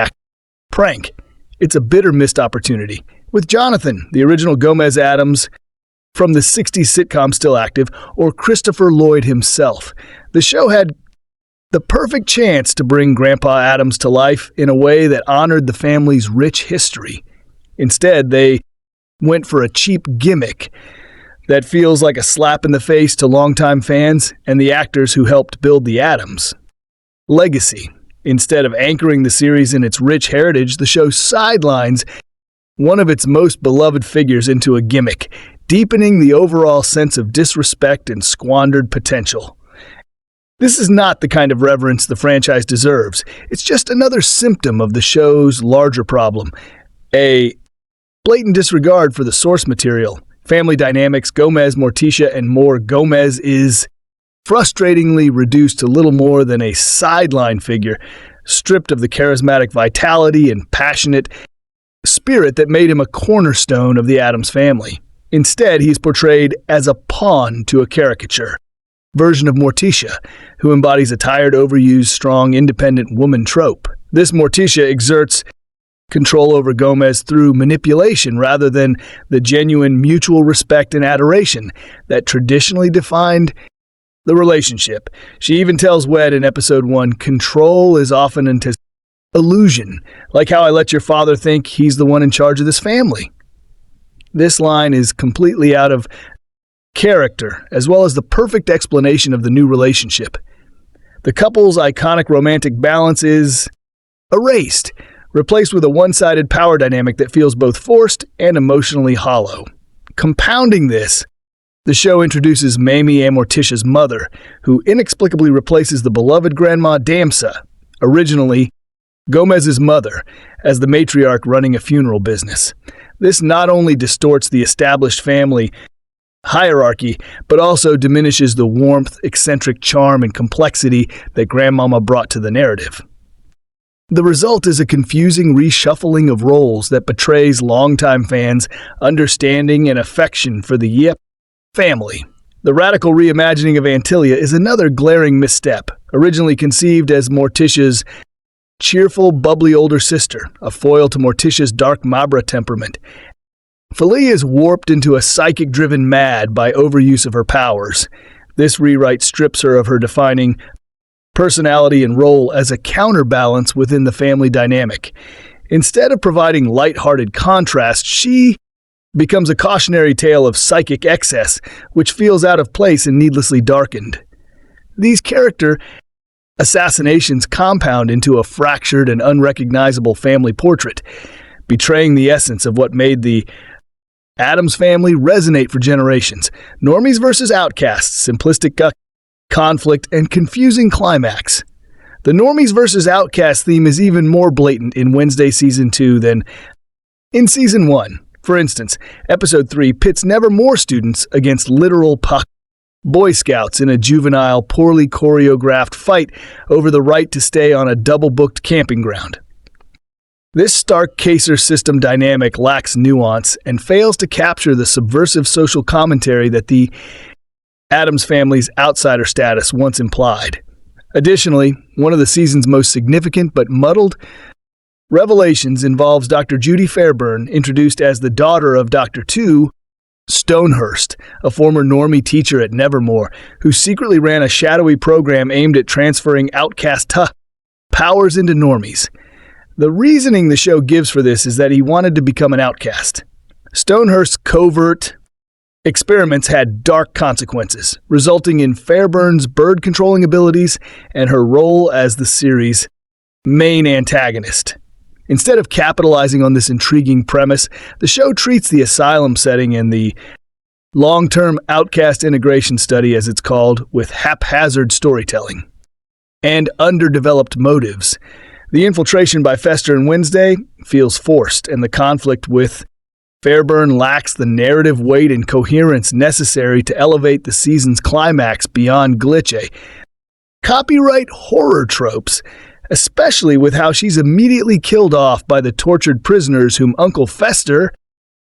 prank. It's a bitter missed opportunity. With Jonathan, the original Gomez Addams from the 60s sitcom still active, or Christopher Lloyd himself, the show had the perfect chance to bring Grandpa Addams to life in a way that honored the family's rich history. Instead, they went for a cheap gimmick that feels like a slap in the face to longtime fans and the actors who helped build the Addams legacy. Instead of anchoring the series in its rich heritage, the show sidelines one of its most beloved figures into a gimmick, deepening the overall sense of disrespect and squandered potential. This is not the kind of reverence the franchise deserves. It's just another symptom of the show's larger problem, a blatant disregard for the source material. Family dynamics, Gomez, Morticia, and more. Gomez is frustratingly reduced to little more than a sideline figure, stripped of the charismatic vitality and passionate spirit that made him a cornerstone of the Addams family. Instead, he's portrayed as a pawn to a caricature version of Morticia, who embodies a tired, overused, strong, independent woman trope. This Morticia exerts control over Gomez through manipulation rather than the genuine mutual respect and adoration that traditionally defined the relationship. She even tells Wed in episode 1, control is often an illusion, like how I let your father think he's the one in charge of this family. This line is completely out of character, as well as the perfect explanation of the new relationship. The couple's iconic romantic balance is erased, replaced with a one-sided power dynamic that feels both forced and emotionally hollow. Compounding this, the show introduces Mamie and Morticia's mother, who inexplicably replaces the beloved Grandma Damsa, originally Gomez's mother, as the matriarch running a funeral business. This not only distorts the established family hierarchy, but also diminishes the warmth, eccentric charm, and complexity that Grandmama brought to the narrative. The result is a confusing reshuffling of roles that betrays longtime fans' understanding and affection for the Yip family. The radical reimagining of Antilia is another glaring misstep. Originally conceived as Morticia's cheerful, bubbly older sister, a foil to Morticia's dark Mabra temperament, Felia is warped into a psychic-driven mad by overuse of her powers. This rewrite strips her of her defining personality and role as a counterbalance within the family dynamic. Instead of providing light-hearted contrast, she becomes a cautionary tale of psychic excess, which feels out of place and needlessly darkened. These character assassinations compound into a fractured and unrecognizable family portrait, betraying the essence of what made the Addams family resonate for generations. Normies versus outcasts, simplistic conflict, and confusing climax. The Normies versus Outcasts theme is even more blatant in Wednesday Season 2 than in Season 1. For instance, Episode 3 pits Nevermore students against literal Boy Scouts in a juvenile, poorly choreographed fight over the right to stay on a double-booked camping ground. This stark Kaser system dynamic lacks nuance and fails to capture the subversive social commentary that the Addams family's outsider status once implied. Additionally, one of the season's most significant but muddled revelations involves Dr. Judy Fairburn, introduced as the daughter of Dr. 2 Stonehurst, a former normie teacher at Nevermore, who secretly ran a shadowy program aimed at transferring outcast powers into normies. The reasoning the show gives for this is that he wanted to become an outcast. Stonehurst's covert experiments had dark consequences, resulting in Fairburn's bird-controlling abilities and her role as the series' main antagonist. Instead of capitalizing on this intriguing premise, the show treats the asylum setting and the long-term outcast integration study, as it's called, with haphazard storytelling and underdeveloped motives. The infiltration by Fester and Wednesday feels forced, and the conflict with Fairburn lacks the narrative weight and coherence necessary to elevate the season's climax beyond glitchy copyright horror tropes, especially with how she's immediately killed off by the tortured prisoners whom Uncle Fester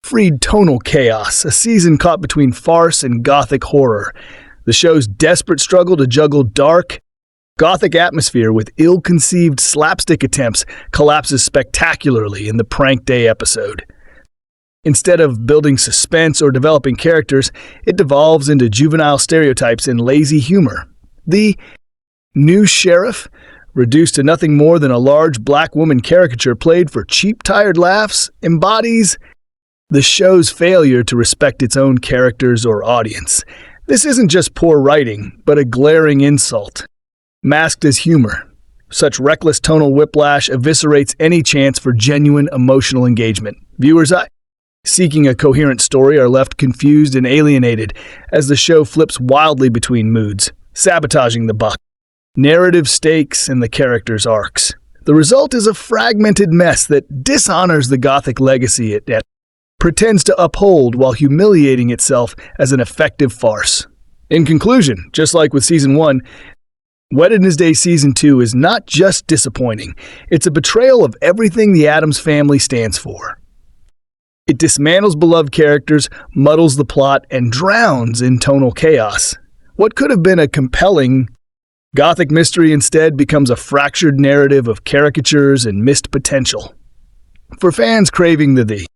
freed tonal chaos, a season caught between farce and gothic horror. The show's desperate struggle to juggle dark, gothic atmosphere with ill-conceived slapstick attempts collapses spectacularly in the Prank Day episode. Instead of building suspense or developing characters, it devolves into juvenile stereotypes and lazy humor. The new sheriff, reduced to nothing more than a large black woman caricature played for cheap, tired laughs, embodies the show's failure to respect its own characters or audience. This isn't just poor writing, but a glaring insult, masked as humor. Such reckless tonal whiplash eviscerates any chance for genuine emotional engagement. Viewers seeking a coherent story are left confused and alienated as the show flips wildly between moods, sabotaging the buck, narrative stakes, and the characters' arcs. The result is a fragmented mess that dishonors the Gothic legacy it pretends to uphold while humiliating itself as an effective farce. In conclusion, just like with Season 1, Wednesday Season 2 is not just disappointing, it's a betrayal of everything the Addams Family stands for. It dismantles beloved characters, muddles the plot, and drowns in tonal chaos. What could have been a compelling Gothic mystery instead becomes a fractured narrative of caricatures and missed potential. For fans craving the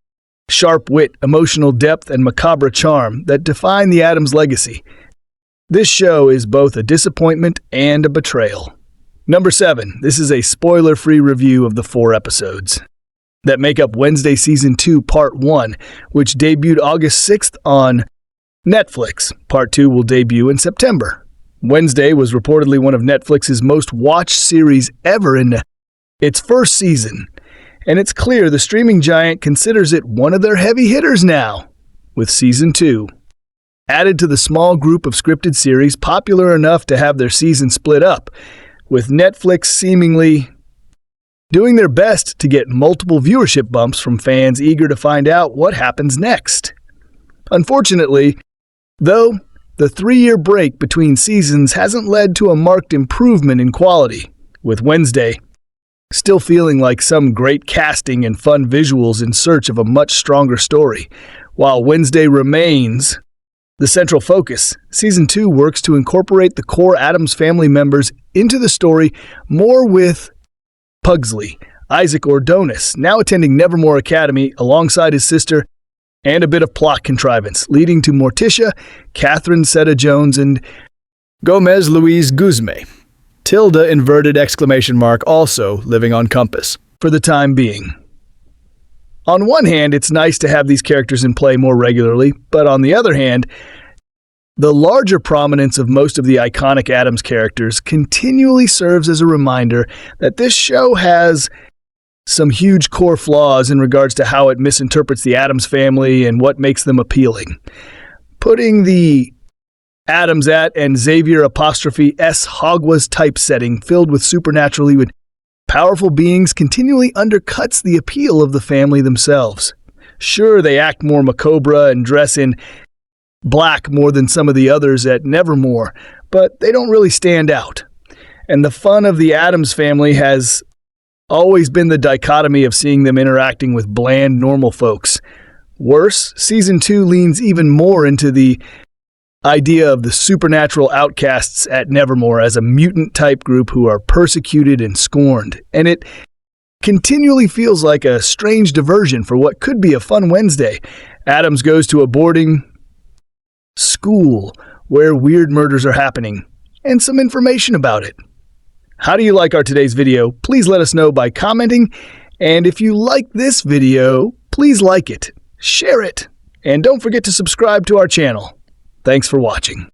sharp wit, emotional depth, and macabre charm that define the Addams legacy, this show is both a disappointment and a betrayal. Number 7. This is a spoiler-free review of the 4 episodes that make up Wednesday Season 2 Part 1, which debuted August 6th on Netflix. Part 2 will debut in September. Wednesday was reportedly one of Netflix's most watched series ever in its first season, and it's clear the streaming giant considers it one of their heavy hitters now, with Season 2 added to the small group of scripted series popular enough to have their season split up, with Netflix seemingly doing their best to get multiple viewership bumps from fans eager to find out what happens next. Unfortunately, though, the 3-year break between seasons hasn't led to a marked improvement in quality, with Wednesday still feeling like some great casting and fun visuals in search of a much stronger story. While Wednesday remains the central focus, Season 2 works to incorporate the core Addams Family members into the story more, with Pugsley, Isaac Ordonez, now attending Nevermore Academy alongside his sister, and a bit of plot contrivance, leading to Morticia, Catherine Zeta-Jones, and Gomez Luis Guzme, tilde inverted exclamation mark, also living on Compass for the time being. On one hand, it's nice to have these characters in play more regularly, but on the other hand, the larger prominence of most of the iconic Addams characters continually serves as a reminder that this show has some huge core flaws in regards to how it misinterprets the Addams Family and what makes them appealing. Putting the Addams at and Xavier '(S) Hogwarts typesetting filled with supernaturally powerful beings continually undercuts the appeal of the family themselves. Sure, they act more macabre and dress in black more than some of the others at Nevermore, but they don't really stand out. And the fun of the Addams Family has always been the dichotomy of seeing them interacting with bland, normal folks. Worse, Season 2 leans even more into the idea of the supernatural outcasts at Nevermore as a mutant-type group who are persecuted and scorned, and it continually feels like a strange diversion for what could be a fun Wednesday. Addams goes to a boarding school where weird murders are happening, and some information about it. How do you like our today's video? Please let us know by commenting, and if you like this video, please like it, share it, and don't forget to subscribe to our channel. Thanks for watching.